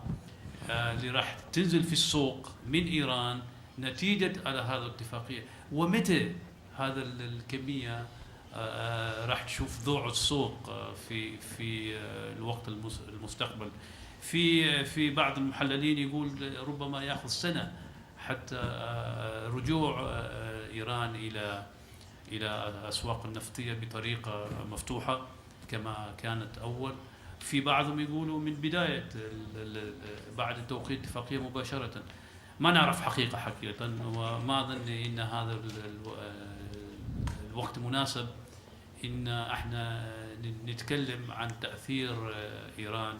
اللي راح تنزل في السوق من إيران نتيجة على هذه الاتفاقية، ومتى هذا الكمية راح تشوف ضوء السوق في الوقت المستقبل. في بعض المحللين يقول ربما ياخذ سنة حتى رجوع إيران إلى أسواق النفطية بطريقة مفتوحة كما كانت أول. في بعضهم يقولوا من بداية بعد توقيع الاتفاقية مباشرة. ما نعرف حقيقة وما أظن إن هذا الوقت مناسب إن احنا نتكلم عن تأثير إيران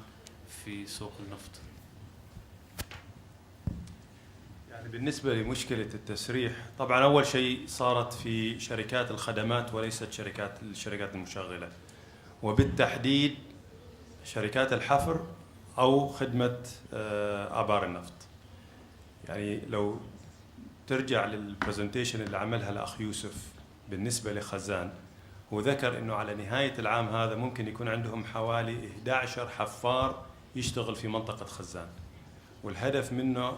في سوق النفط. يعني بالنسبة لمشكلة التسريح، طبعا أول شيء صارت في شركات الخدمات وليست الشركات المشغلة، وبالتحديد شركات الحفر أو خدمة آبار النفط. يعني لو ترجع للبرزنتيشن اللي عملها الأخ يوسف بالنسبة لخزان، هو ذكر أنه على نهاية العام هذا ممكن يكون عندهم حوالي 11 حفار يشتغل في منطقة خزان، والهدف منه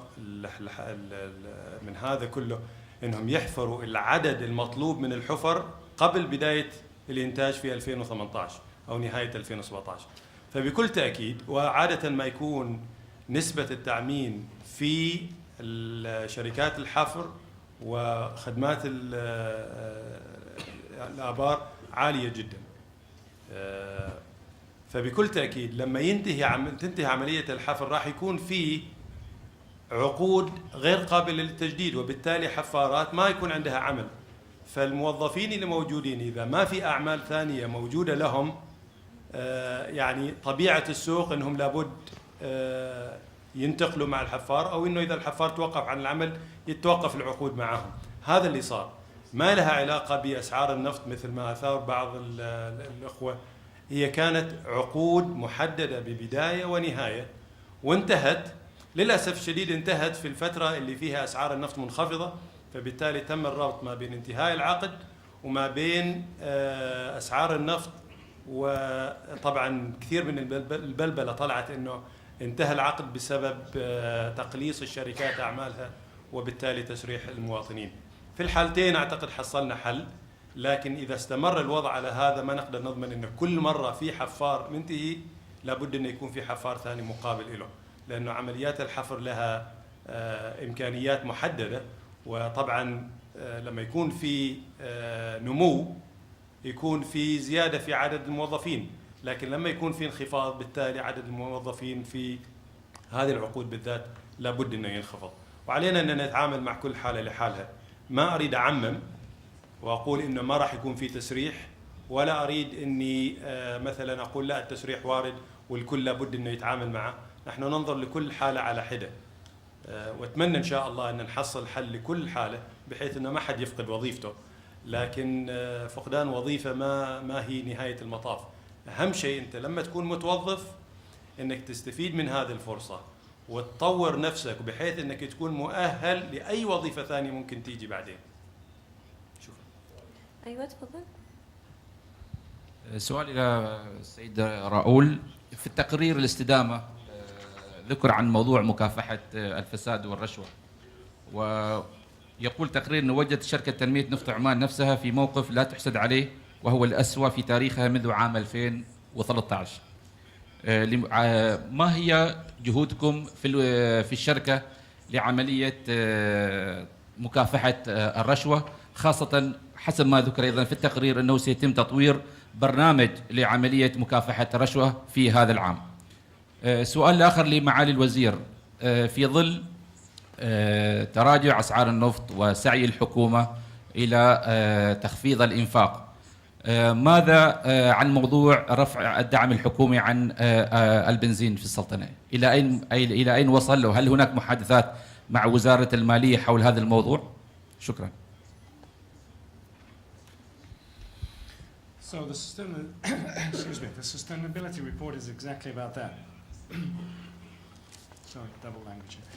من هذا كله أنهم يحفروا العدد المطلوب من الحفر قبل بداية الإنتاج في 2018 أو نهاية 2017. فبكل تأكيد وعادة ما يكون نسبة التعميم في شركات الحفر وخدمات الآبار عالية جدا. فبكل تأكيد لما تنتهي عملية الحفر راح يكون في عقود غير قابلة للتجديد، وبالتالي حفارات ما يكون عندها عمل. فالموظفين اللي موجودين إذا ما في أعمال ثانية موجودة لهم، يعني طبيعة السوق أنهم لابد ينتقلوا مع الحفار، أو أنه إذا الحفار توقف عن العمل يتوقف العقود معهم. هذا اللي صار، ما لها علاقة بأسعار النفط مثل ما أثار بعض الأخوة. هي كانت عقود محددة ببداية ونهاية وانتهت، للأسف الشديد انتهت في الفترة اللي فيها أسعار النفط منخفضة، فبالتالي تم الربط ما بين انتهاء العقد وما بين أسعار النفط. وطبعا كثير من البلبلة طلعت أنه انتهى العقد بسبب تقليص الشركات أعمالها وبالتالي تسريح المواطنين. في الحالتين أعتقد حصلنا حل، لكن إذا استمر الوضع على هذا ما نقدر نضمن أن كل مرة في حفار منتهي لابد أن يكون في حفار ثاني مقابل له، لأنه عمليات الحفر لها إمكانيات محددة. وطبعا لما يكون في نمو يكون في زيادة في عدد الموظفين، لكن لما يكون في انخفاض بالتالي عدد الموظفين في هذه العقود بالذات لابد أنه ينخفض. وعلينا أن نتعامل مع كل حالة لحالها. ما أريد أعمم وأقول إنه ما راح يكون في تسريح، ولا أريد إني مثلا أقول لا التسريح وارد والكل لابد إنه يتعامل معه. نحن ننظر لكل حالة على حدة، وأتمنى إن شاء الله أن نحصل حل لكل حالة بحيث إنه ما حد يفقد وظيفته. لكن فقدان وظيفة ما هي نهاية المطاف. أهم شيء أنت لما تكون متوظف إنك تستفيد من هذه الفرصة وتطور نفسك بحيث إنك تكون مؤهل لأي وظيفة ثانية ممكن تيجي بعدين. أيوة تفضل. سؤال إلى السيد راؤول. في التقرير الاستدامة ذكر عن موضوع مكافحة الفساد والرشوة، ويقول تقرير أنه وجدت شركة تنمية نفط عمان نفسها في موقف لا تحسد عليه وهو الأسوأ في تاريخها منذ عام 2013. ما هي جهودكم في الشركة لعملية مكافحة الرشوة، خاصة حسب ما ذكر أيضا في التقرير أنه سيتم تطوير برنامج لعملية مكافحة الرشوة في هذا العام. سؤال الآخر لمعالي الوزير، في ظل تراجع أسعار النفط وسعي الحكومة إلى تخفيض الإنفاق، ماذا عن موضوع رفع الدعم الحكومي عن البنزين في السلطنة؟ إلى أين وصل؟ وهل هناك محادثات مع وزارة المالية حول هذا الموضوع؟ شكرا. So the sustainability report is exactly about that. Sorry, double language here.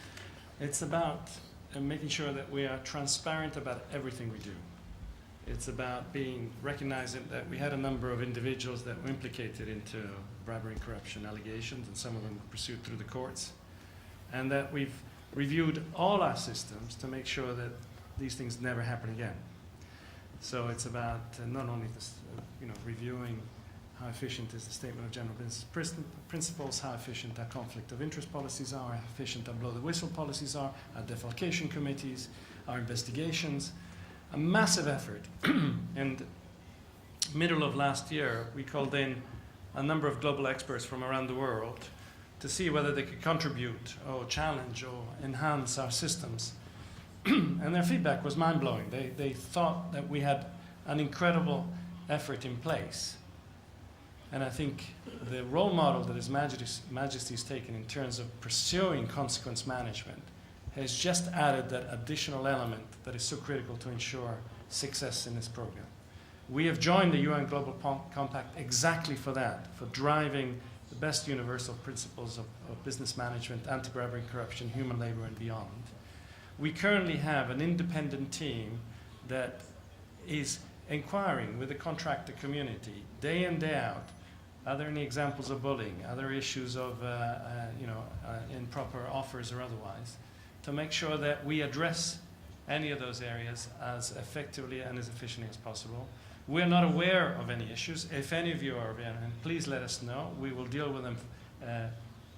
It's about making sure that we are transparent about everything we do. It's about recognizing that we had a number of individuals that were implicated into bribery and corruption allegations, and some of them pursued through the courts, and that we've reviewed all our systems to make sure that these things never happen again. So it's about not only this, reviewing how efficient is the statement of general business principles, how efficient our conflict of interest policies are, how efficient our blow the whistle policies are, our defalcation committees, our investigations. A massive effort. And middle of last year, we called in a number of global experts from around the world to see whether they could contribute or challenge or enhance our systems. And their feedback was mind-blowing. They thought that we had an incredible effort in place. And I think the role model that His Majesty has taken in terms of pursuing consequence management has just added that additional element that is so critical to ensure success in this program. We have joined the UN Global Compact exactly for that, for driving the best universal principles of business management, anti-bribery and corruption, human labor and beyond. We currently have an independent team that is inquiring with the contractor community day in, day out. Are there any examples of bullying? Are there issues of improper offers or otherwise? To make sure that we address any of those areas as effectively and as efficiently as possible. We're not aware of any issues. If any of you are aware, please let us know. We will deal with them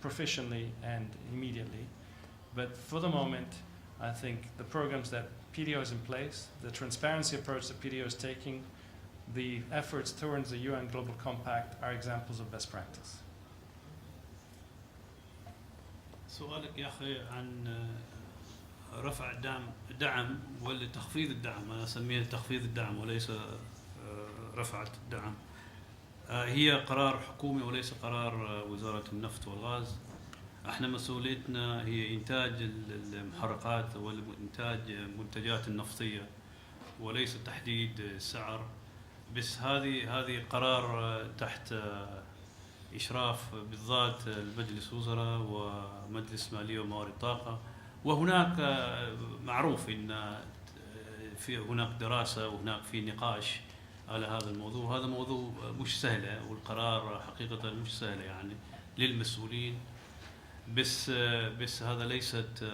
proficiently and immediately. But for the moment, I think the programs that PDO is in place, the transparency approach that PDO is taking, the efforts towards the UN Global Compact are examples of best practice. سؤالك يا أخي عن رفع الدعم ولا تخفيض الدعم، أنا أسميه تخفيض الدعم وليس رفع الدعم. هي قرار حكومي وليس قرار وزارة النفط والغاز. احنا مسؤوليتنا هي إنتاج المحرقات وإنتاج المنتجات النفطية وليس تحديد السعر. بس هذه قرار تحت إشراف بالذات المجلس وزراء ومجلس مالية وموارد طاقة، وهناك معروف إن في هناك دراسة وهناك في نقاش على هذا الموضوع. هذا موضوع مش سهل والقرار حقيقة مش سهل يعني للمسؤولين، بس هذا ليست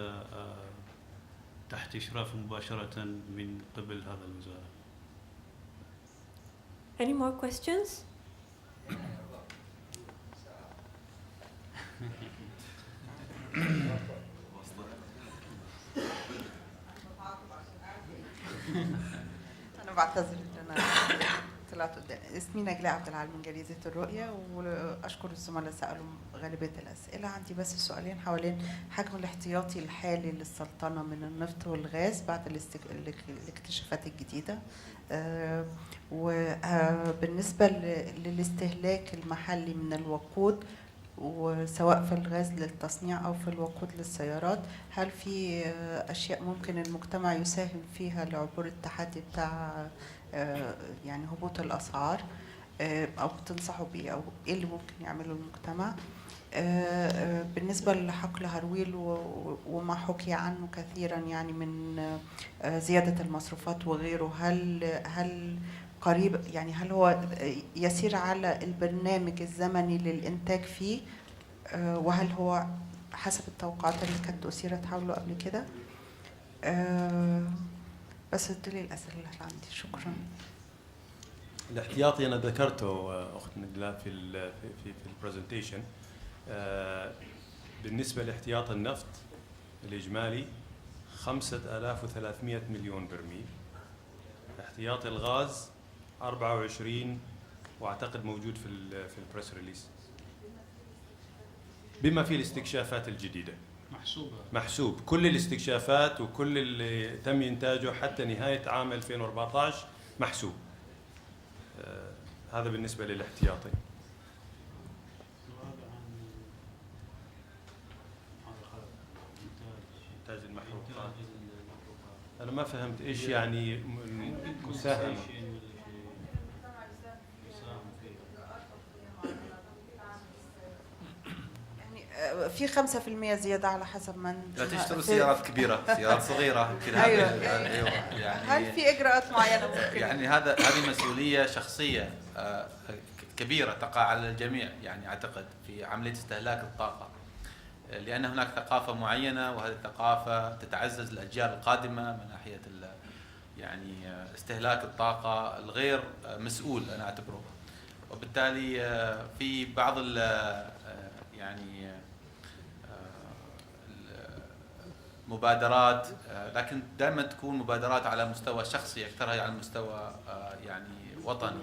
تحت إشراف مباشرة من قبل هذا الوزارة. Any more questions? أنا بعتذر إن أنا طلعت قدام. اسمي نجلاء عبد العال من جريدة الرؤية، وأشكر الزملاء سألوا غالبية الأسئلة. عندي بس سؤالين حوالين حجم الاحتياطي الحالي للسلطنة من النفط والغاز بعد الاكتشافات الجديدة، وبالنسبة للاستهلاك المحلي من الوقود، وسواء في الغاز للتصنيع أو في الوقود للسيارات، هل في أشياء ممكن المجتمع يساهم فيها لعبور التحدي بتاع يعني هبوط الأسعار، أو تنصحوا بيه، أو إيه اللي ممكن يعمله المجتمع؟ بالنسبة لحقل هرويل وما حكي عنه كثيرا يعني من زيادة المصروفات وغيره، هل قريب يعني هل هو يسير على البرنامج الزمني للإنتاج فيه، وهل هو حسب التوقعات اللي كانت أثيرت حوله قبل كده؟ بس دول الأسئلة اللي عندي. شكرا. الاحتياطي أنا ذكرته أخت نجلاء في البرزنتيشن. بالنسبة لاحتياط النفط الإجمالي 5300 مليون برميل. احتياطي الغاز 24 واعتقد موجود في البريس ريليس، بما في الاستكشافات الجديدة محسوب كل الاستكشافات وكل اللي تم إنتاجه حتى نهاية عام 2014 محسوب. هذا بالنسبة للاحتياطي. إنتاج المحروقات أنا ما فهمت إيش يعني مساهمة. في 5% زيادة على حسب من لا تشتروا سيارات كبيرة، سيارات صغيرة يمكن. أيوة. يعني هل في إجراءات معينة ممكن؟ يعني هذه مسؤولية شخصية كبيرة تقع على الجميع يعني أعتقد في عملية استهلاك الطاقة، لأن هناك ثقافة معينة وهذه الثقافة تتعزز الأجيال القادمة من ناحية يعني استهلاك الطاقة الغير مسؤول أنا أعتبره، وبالتالي في بعض يعني مبادرات، لكن دائما تكون مبادرات على مستوى شخصي أكثرها على مستوى يعني وطني،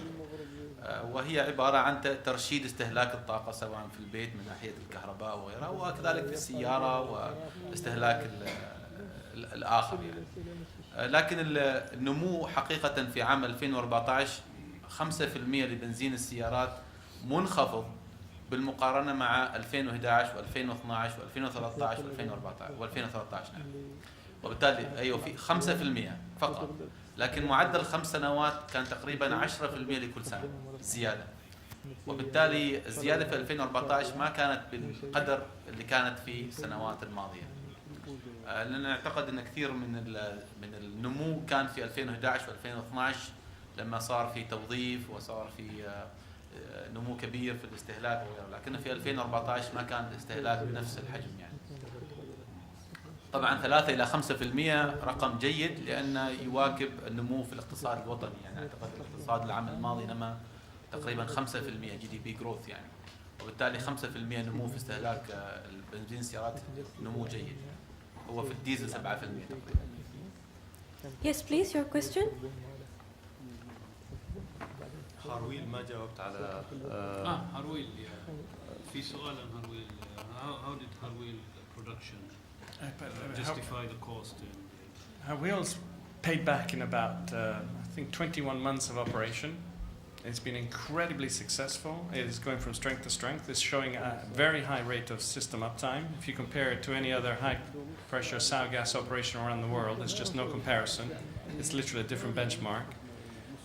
وهي عبارة عن ترشيد استهلاك الطاقة سواء في البيت من ناحية الكهرباء وغيرها، وكذلك في السيارة واستهلاك الآخر يعني. لكن النمو حقيقة في عام 2014 5% لبنزين السيارات منخفض بالمقارنة مع 2011 و2012 و2013 و2013 نعم. وبالتالي أيوه في 5% فقط، لكن معدل 5 سنوات كان تقريبا 10% لكل سنة زيادة، وبالتالي الزيادة في 2014 ما كانت بالقدر اللي كانت في السنوات الماضية. لأن أعتقد أن كثير من النمو كان في 2011 و2012 لما صار في توظيف وصار في نمو كبير في الاستهلاك وغيره، لكن في 2014 ما كان الاستهلاك بنفس الحجم يعني. طبعا 3 إلى 5% رقم جيد لأنه يواكب النمو في الاقتصاد الوطني، يعني أعتقد الاقتصاد العام الماضي نما تقريبا 5% GDP growth يعني، وبالتالي 5% نمو في استهلاك البنزين السيارات نمو جيد. هو في الديزل 7% تقريبا. Yes, please, your question. هارويل ما جاوبت على هارويل في سؤال عن هارويل. How did Haroil production justify the cost? Haroil's paid back in about I think 21 months of operation. It's been incredibly successful. It is going from strength to strength. It's showing a very high rate of system uptime. If you compare it to any other high-pressure sour gas operation around the world, there's just no comparison. It's literally a different benchmark.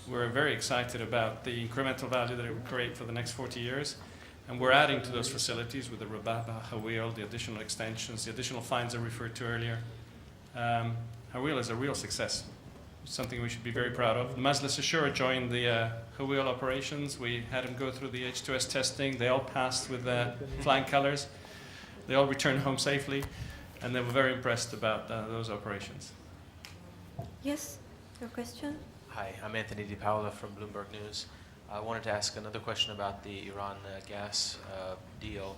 We're very excited about the incremental value that it will create for the next 40 years. And we're adding to those facilities with the Rababa, Haroil, the additional extensions, the additional fines I referred to earlier. Haroil is a real success. Something we should be very proud of. Majlis Ashura joined the Haroil operations. We had them go through the H2S testing. They all passed with flying colors. They all returned home safely, and they were very impressed about those operations. Yes, your question. Hi, I'm Anthony DiPaola from Bloomberg News. I wanted to ask another question about the Iran gas deal,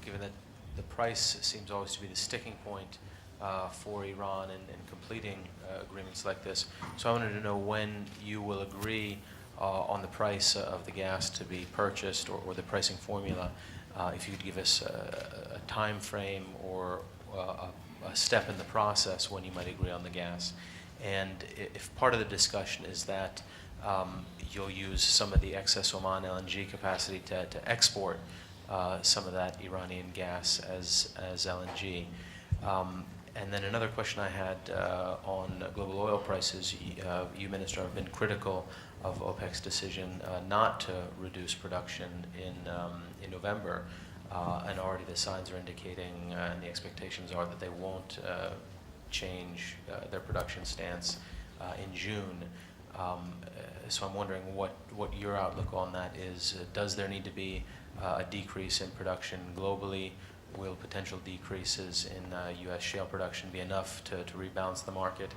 given that the price seems always to be the sticking point for Iran in completing agreements like this. So I wanted to know when you will agree on the price of the gas to be purchased, or the pricing formula. If you could give us a time frame or a step in the process when you might agree on the gas. And if part of the discussion is that you'll use some of the excess Oman LNG capacity to export some of that Iranian gas as LNG. And then another question I had on global oil prices. You, Minister, have been critical of OPEC's decision not to reduce production in November, and already the signs are indicating, and the expectations are that they won't change their production stance in June. So I'm wondering what your outlook on that is. Does there need to be a decrease in production globally? Will potential decreases in U.S. shale production be enough to rebalance the market?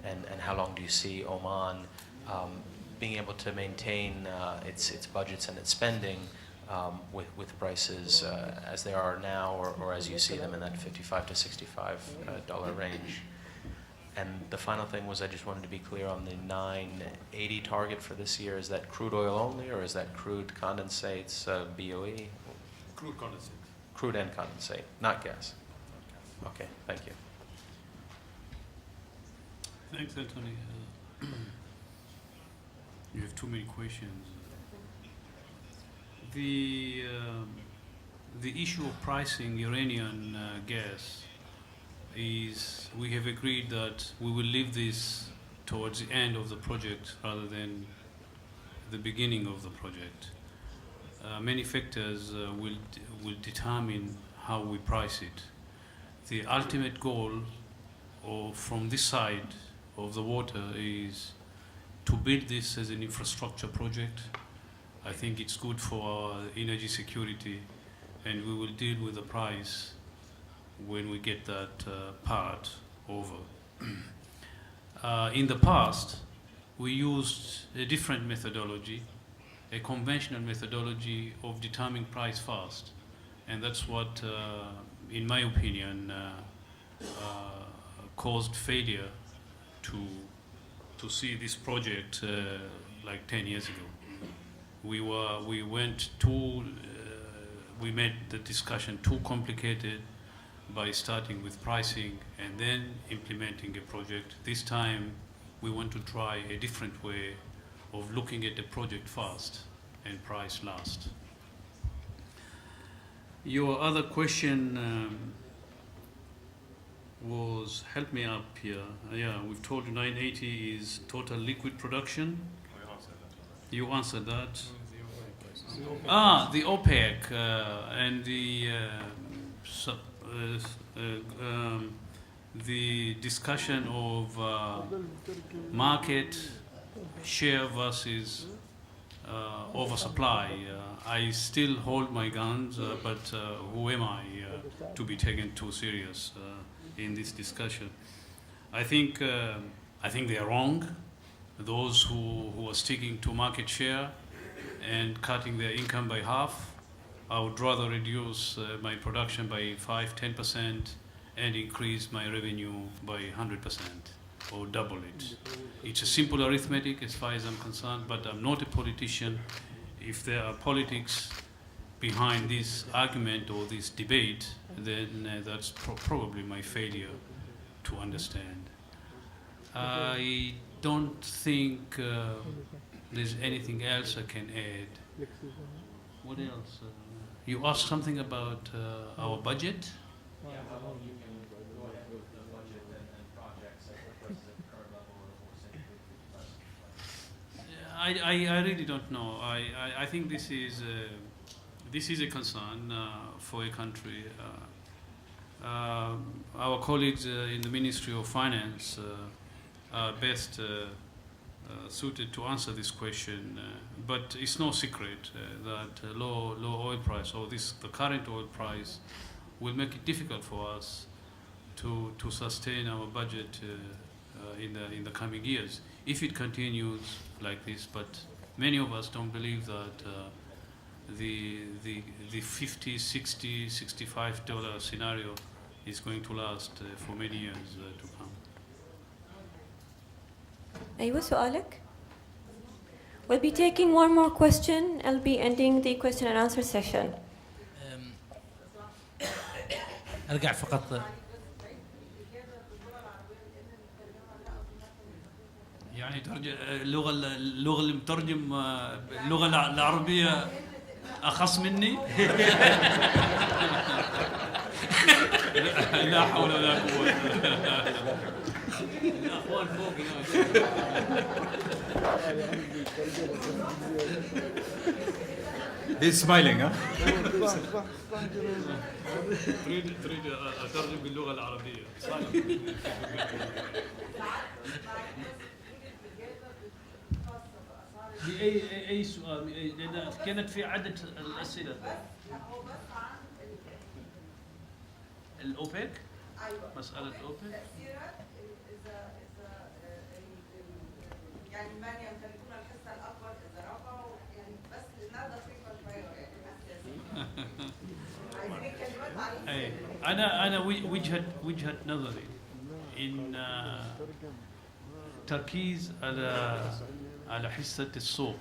And how long do you see Oman being able to maintain its budgets and its spending with prices as they are now, or as you see them in that $55 to $65 range? And the final thing was, I just wanted to be clear on the 980 target for this year. Is that crude oil only, or is that crude condensates, BOE? Crude condensate. Crude and condensate, not gas. Okay, thank you. Thanks, Anthony. You have too many questions. The issue of pricing Iranian gas is, we have agreed that we will leave this towards the end of the project rather than the beginning of the project. Many factors will determine how we price it. The ultimate goal from this side of the water is to build this as an infrastructure project. I think it's good for our energy security, and we will deal with the price when we get that part over. In the past, we used a different methodology, a conventional methodology of determining price first. And that's what, in my opinion, caused failure to see this project like 10 years ago. We made the discussion too complicated by starting with pricing and then implementing a project. This time, we want to try a different way of looking at the project first and price last. Your other question was, help me up here. Yeah, we've told you 980 is total liquid production. You answered that. The OPEC and the the discussion of market share versus oversupply. I still hold my guns, but who am I to be taken too serious in this discussion? I think they are wrong. Those who are sticking to market share and cutting their income by half, I would rather reduce my production by 5-10% and increase my revenue by 100% or double it. It's a simple arithmetic as far as I'm concerned, but I'm not a politician. If there are politics behind this argument or this debate, then that's probably my failure to understand. I don't think there's anything else I can add. What else? You asked something about our budget? I really don't know. I think this is a concern for a country. Our colleagues in the Ministry of Finance are best suited to answer this question, but it's no secret that low oil price or the current oil price will make it difficult for us to sustain our budget in the coming years if it continues like this. But many of us don't believe that the $50, $60, $65 scenario is going to last for many years to come. أيوة سؤالك. We'll be taking one more question. I'll be ending the question and answer session. أرجع فقط. يعني اللغة اللي مترجم اللغة العربية أخص مني. لا حول ولا قوة. الأخوان فوق هناك. He's smiling, huh? تريد أترجم باللغة العربية. بأي سؤال؟ لأن كانت في عدد الأسئلة. الأوبك؟ مسألة أوبك؟ يعني من يمتلكون الحصة الأكبر إذا رفعوا يعني بس لنقدر فكرة شوية يعني أنا وجهة نظري إن تركيز على حصة السوق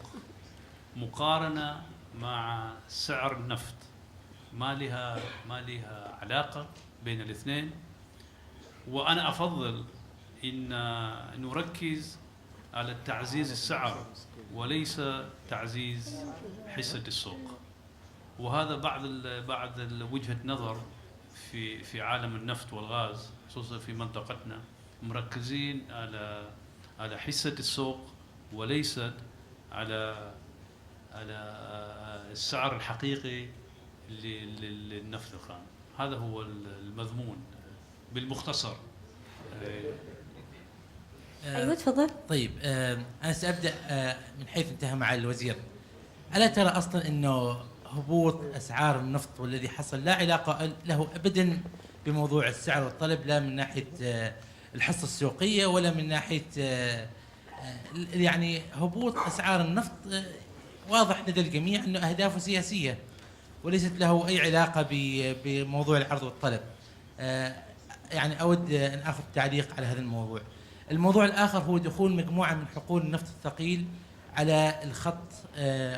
مقارنة مع سعر النفط ما لها علاقة بين الاثنين، وأنا أفضل إن نركز على تعزيز السعر وليس تعزيز حصة السوق. وهذا بعض وجهة نظر في عالم النفط والغاز خصوصا في منطقتنا، مركزين على حصة السوق وليست على السعر الحقيقي للنفط الخام. هذا هو المضمون بالمختصر. أيوة تفضل. طيب أنا سأبدأ من حيث انتهى مع الوزير. ألا ترى أصلا أنه هبوط أسعار النفط والذي حصل لا علاقة له أبدا بموضوع السعر والطلب، لا من ناحية الحصة السوقية ولا من ناحية يعني هبوط أسعار النفط واضح لدى الجميع أنه أهدافه سياسية وليست له أي علاقة بموضوع العرض والطلب. يعني أود أن أخذ تعليق على هذا الموضوع. الموضوع الآخر هو دخول مجموعة من حقول النفط الثقيل على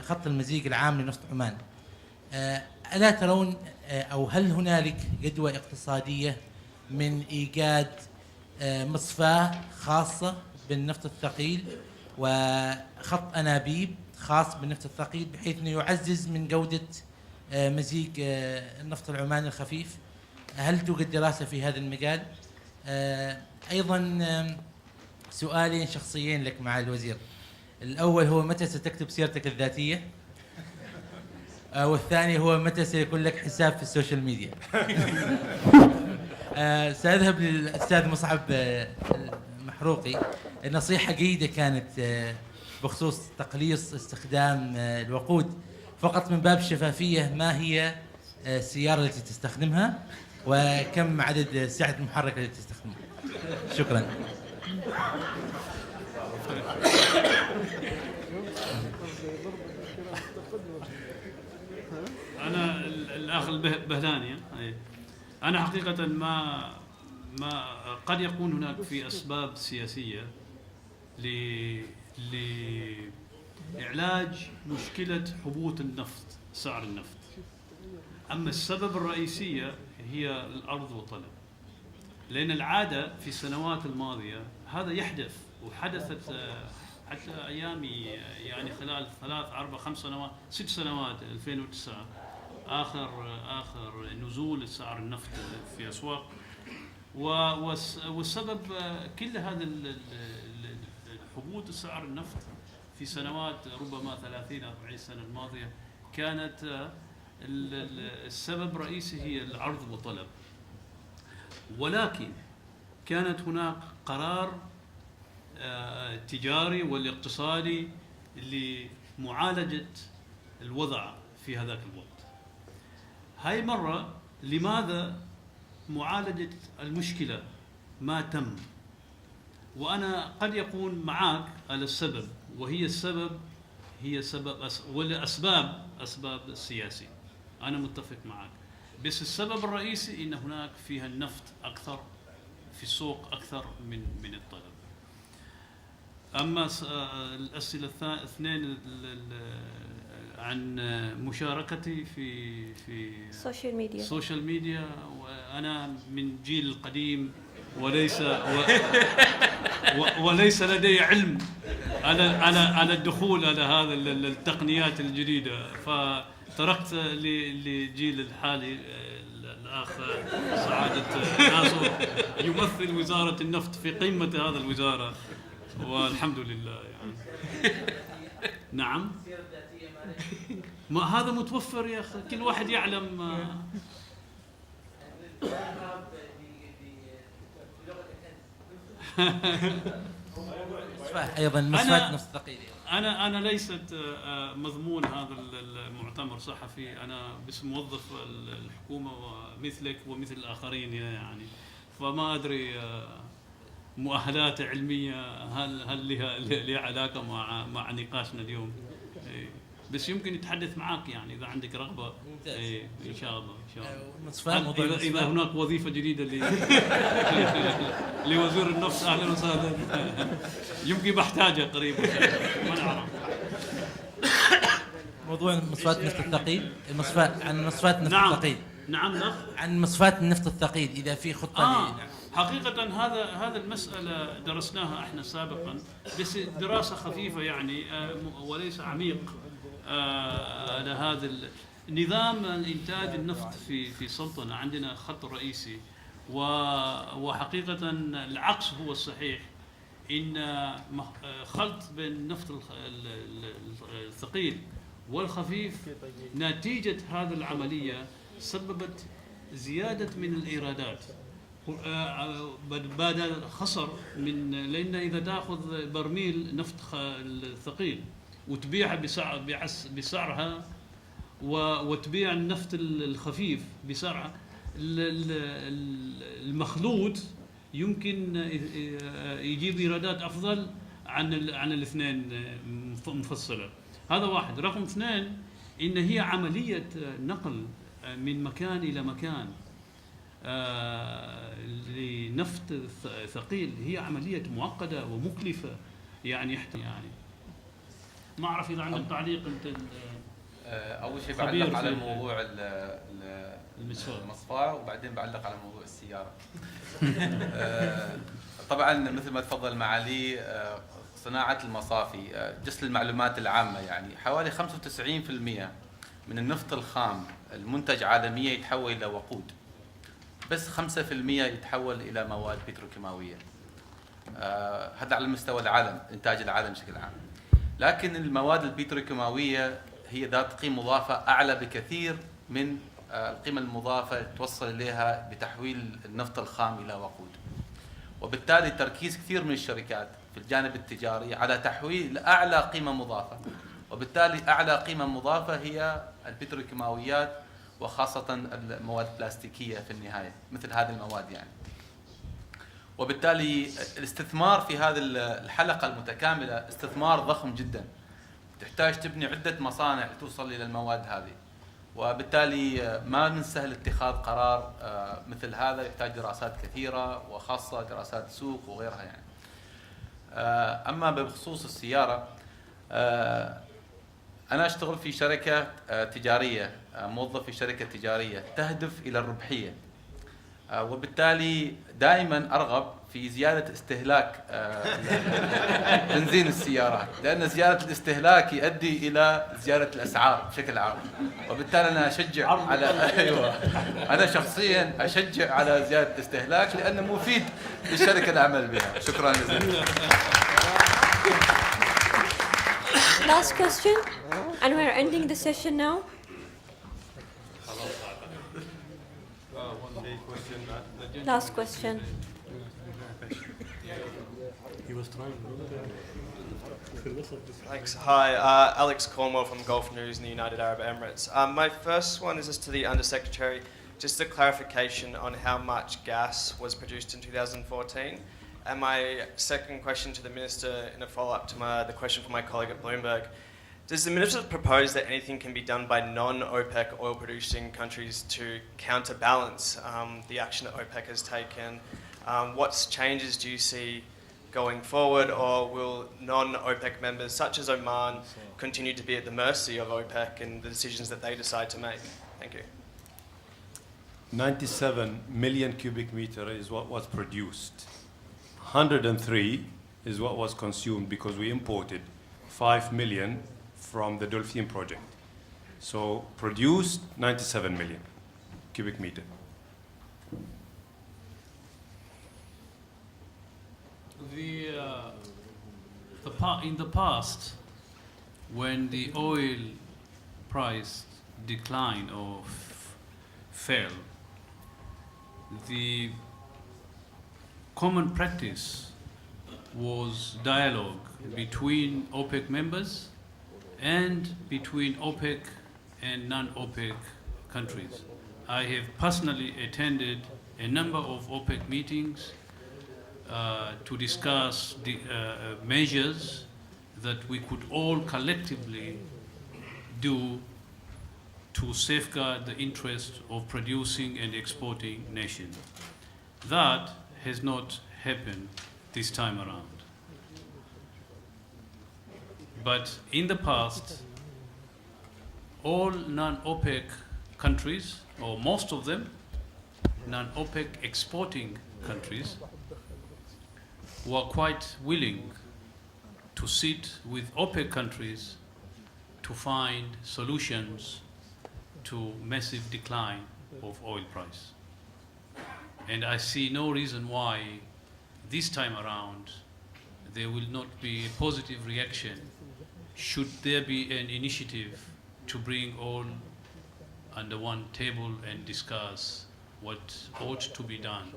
خط المزيج العام لنفط عمان. ألا ترون أو هل هنالك جدوى اقتصادية من إيجاد مصفاة خاصة بالنفط الثقيل وخط أنابيب خاص بالنفط الثقيل بحيث أنه يعزز من جودة مزيج النفط العماني الخفيف؟ هل توجد دراسة في هذا المجال؟ أيضا سؤالين شخصيين لك مع الوزير. الأول هو متى ستكتب سيرتك الذاتية؟ والثاني هو متى سيكون لك حساب في السوشيال ميديا؟ سأذهب للأستاذ مصعب محروقي. النصيحة جيدة كانت بخصوص تقليص استخدام الوقود، فقط من باب الشفافية ما هي السيارة التي تستخدمها وكم عدد سعة المحرك التي تستخدمها. شكرا. أنا الأخ البهلاني، أنا حقيقة ما قد يكون هناك في أسباب سياسية لإعلاج مشكلة هبوط النفط، سعر النفط. أما السبب الرئيسية هي الأرض والطلب، لأن العادة في السنوات الماضية هذا يحدث، وحدثت حتى أيامي يعني خلال 3 4 5 سنوات 6 سنوات 2009 آخر نزول سعر النفط في أسواق. والسبب كل هذا هبوط سعر النفط في سنوات ربما 30 40 سنة الماضية كانت السبب الرئيسي هي العرض والطلب. ولكن كانت هناك قرار تجاري والاقتصادي لمعالجة الوضع في هذاك الوقت. هاي مرة لماذا معالجة المشكلة ما تم؟ وأنا قد يكون معك على السبب، وهي السبب هي سبب أسباب السياسي. أنا متفق معك، بس السبب الرئيسي إن هناك فيها النفط أكثر في السوق أكثر من الطلب. أما الأسئلة الاثنين عن مشاركتي في السوشيال ميديا، وأنا من جيل القديم وليس لدي علم على الدخول على هذا التقنيات الجديدة، فتركت لجيل الحالي الأخ سعادة ناصر يمثل وزارة النفط في قمة هذا الوزارة، والحمد لله يعني. نعم، ما هذا متوفر يا أخي، كل واحد يعلم. أيضا مصفات نفط ثقيل. أنا ليست مضمون هذا المؤتمر صحفي، أنا بس موظف الحكومة ومثلك ومثل الآخرين يعني، فما أدري مؤهلات علمية هل لها علاقة مع نقاشنا اليوم. بس يمكن يتحدث معك يعني إذا عندك رغبة. إن شاء الله إذا هناك وظيفة جديدة لوزير النفط أهلا وسهلا. يمكن بحتاجها قريبا، ما نعرف. موضوع مصفات النفط الثقيل، عن مصفات النفط الثقيل. نعم عن مصفات النفط الثقيل إذا في خطة. حقيقة هذا المسألة درسناها احنا سابقا، بس دراسة خفيفة يعني وليس عميق على هذا نظام الإنتاج النفط في سلطنة. عندنا خط رئيسي، وحقيقة العكس هو الصحيح، إن خلط بين النفط الثقيل والخفيف نتيجة هذه العملية سببت زيادة من الإيرادات بدل خسر لأن إذا تأخذ برميل نفط الثقيل وتبيعها بسعرها وتبيع النفط الخفيف بسعرها، المخلوط يمكن يجيب إيرادات أفضل عن الاثنين مفصلة. هذا واحد. رقم اثنين، إن هي عملية نقل من مكان إلى مكان لنفط ثقيل هي عملية معقدة ومكلفة يعني ما أعرف إذا عندك تعليق أنت. أول شيء بعلق على موضوع المصفاة، وبعدين بعلق على موضوع السيارة. طبعا مثل ما تفضل معالي صناعة المصافي، جسر المعلومات العامة يعني حوالي 95% من النفط الخام المنتج عالميا يتحول إلى وقود، بس 5% يتحول إلى مواد بتروكيماوية. هذا على مستوى العالم، إنتاج العالم بشكل عام. لكن المواد البتروكيماوية هي ذات قيمة مضافة أعلى بكثير من القيمة المضافة توصل إليها بتحويل النفط الخام إلى وقود. وبالتالي تركيز كثير من الشركات في الجانب التجاري على تحويل أعلى قيمة مضافة، وبالتالي أعلى قيمة مضافة هي البتروكيماويات وخاصة المواد البلاستيكية في النهاية مثل هذه المواد يعني. وبالتالي الاستثمار في هذه الحلقة المتكاملة استثمار ضخم جدا، تحتاج تبني عدة مصانع توصل إلى المواد هذه، وبالتالي ما من سهل اتخاذ قرار مثل هذا، يحتاج دراسات كثيرة وخاصة دراسات سوق وغيرها يعني. أما بخصوص السيارة، أنا أشتغل في شركة تجارية، موظف في شركة تجارية تهدف إلى الربحية، وبالتالي دائما أرغب في زيادة استهلاك بنزين السيارات، لأن زيادة الاستهلاك يؤدي إلى زيادة الأسعار بشكل عام، وبالتالي أنا أشجع على أنا شخصيا أشجع على زيادة الاستهلاك لأنه مفيد للشركة العمل بها. شكرا جزيلا. Last question, and we're ending the session now. Last question. He was trying. Thanks. Hi, Alex Cornwell from Gulf News in the United Arab Emirates. My first one is just to the Undersecretary, just a clarification on how much gas was produced in 2014. And my second question to the Minister, in a follow-up to the question from my colleague at Bloomberg, does the Minister propose that anything can be done by non-OPEC oil-producing countries to counterbalance the action that OPEC has taken? What changes do you see going forward, or will non-OPEC members such as Oman continue to be at the mercy of OPEC and the decisions that they decide to make? Thank you. 97 million cubic meter is what was produced. 103 is what was consumed because we imported 5 million from the Dolphin project. So produced 97 million cubic meter. In the past, when the oil price declined or fell, the common practice was dialogue between OPEC members and between OPEC and non-OPEC countries. I have personally attended a number of OPEC meetings to discuss the measures that we could all collectively do to safeguard the interest of producing and exporting nations. That has not happened this time around. But in the past, all non-OPEC countries, or most of them, non-OPEC exporting countries, were quite willing to sit with OPEC countries to find solutions to massive decline of oil price. And I see no reason why this time around there will not be a positive reaction should there be an initiative to bring all under one table and discuss what ought to be done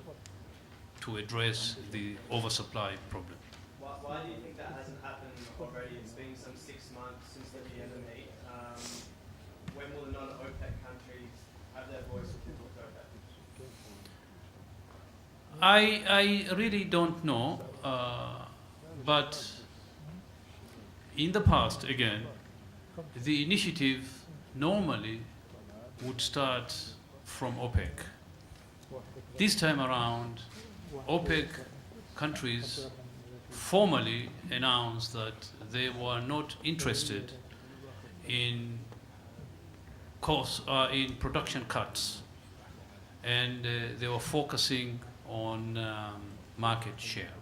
to address the oversupply problem. Why do you think that hasn't happened already? It's been some 6 months since the Vienna meet. When will the non-OPEC countries have their voice with OPEC? I really don't know, but in the past, again, the initiative normally would start from OPEC. This time around, OPEC countries formally announced that they were not interested in in production cuts, and they were focusing on market share.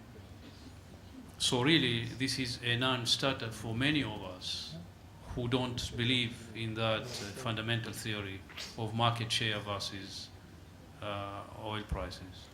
So really, this is a non-starter for many of us who don't believe in that fundamental theory of market share versus oil prices.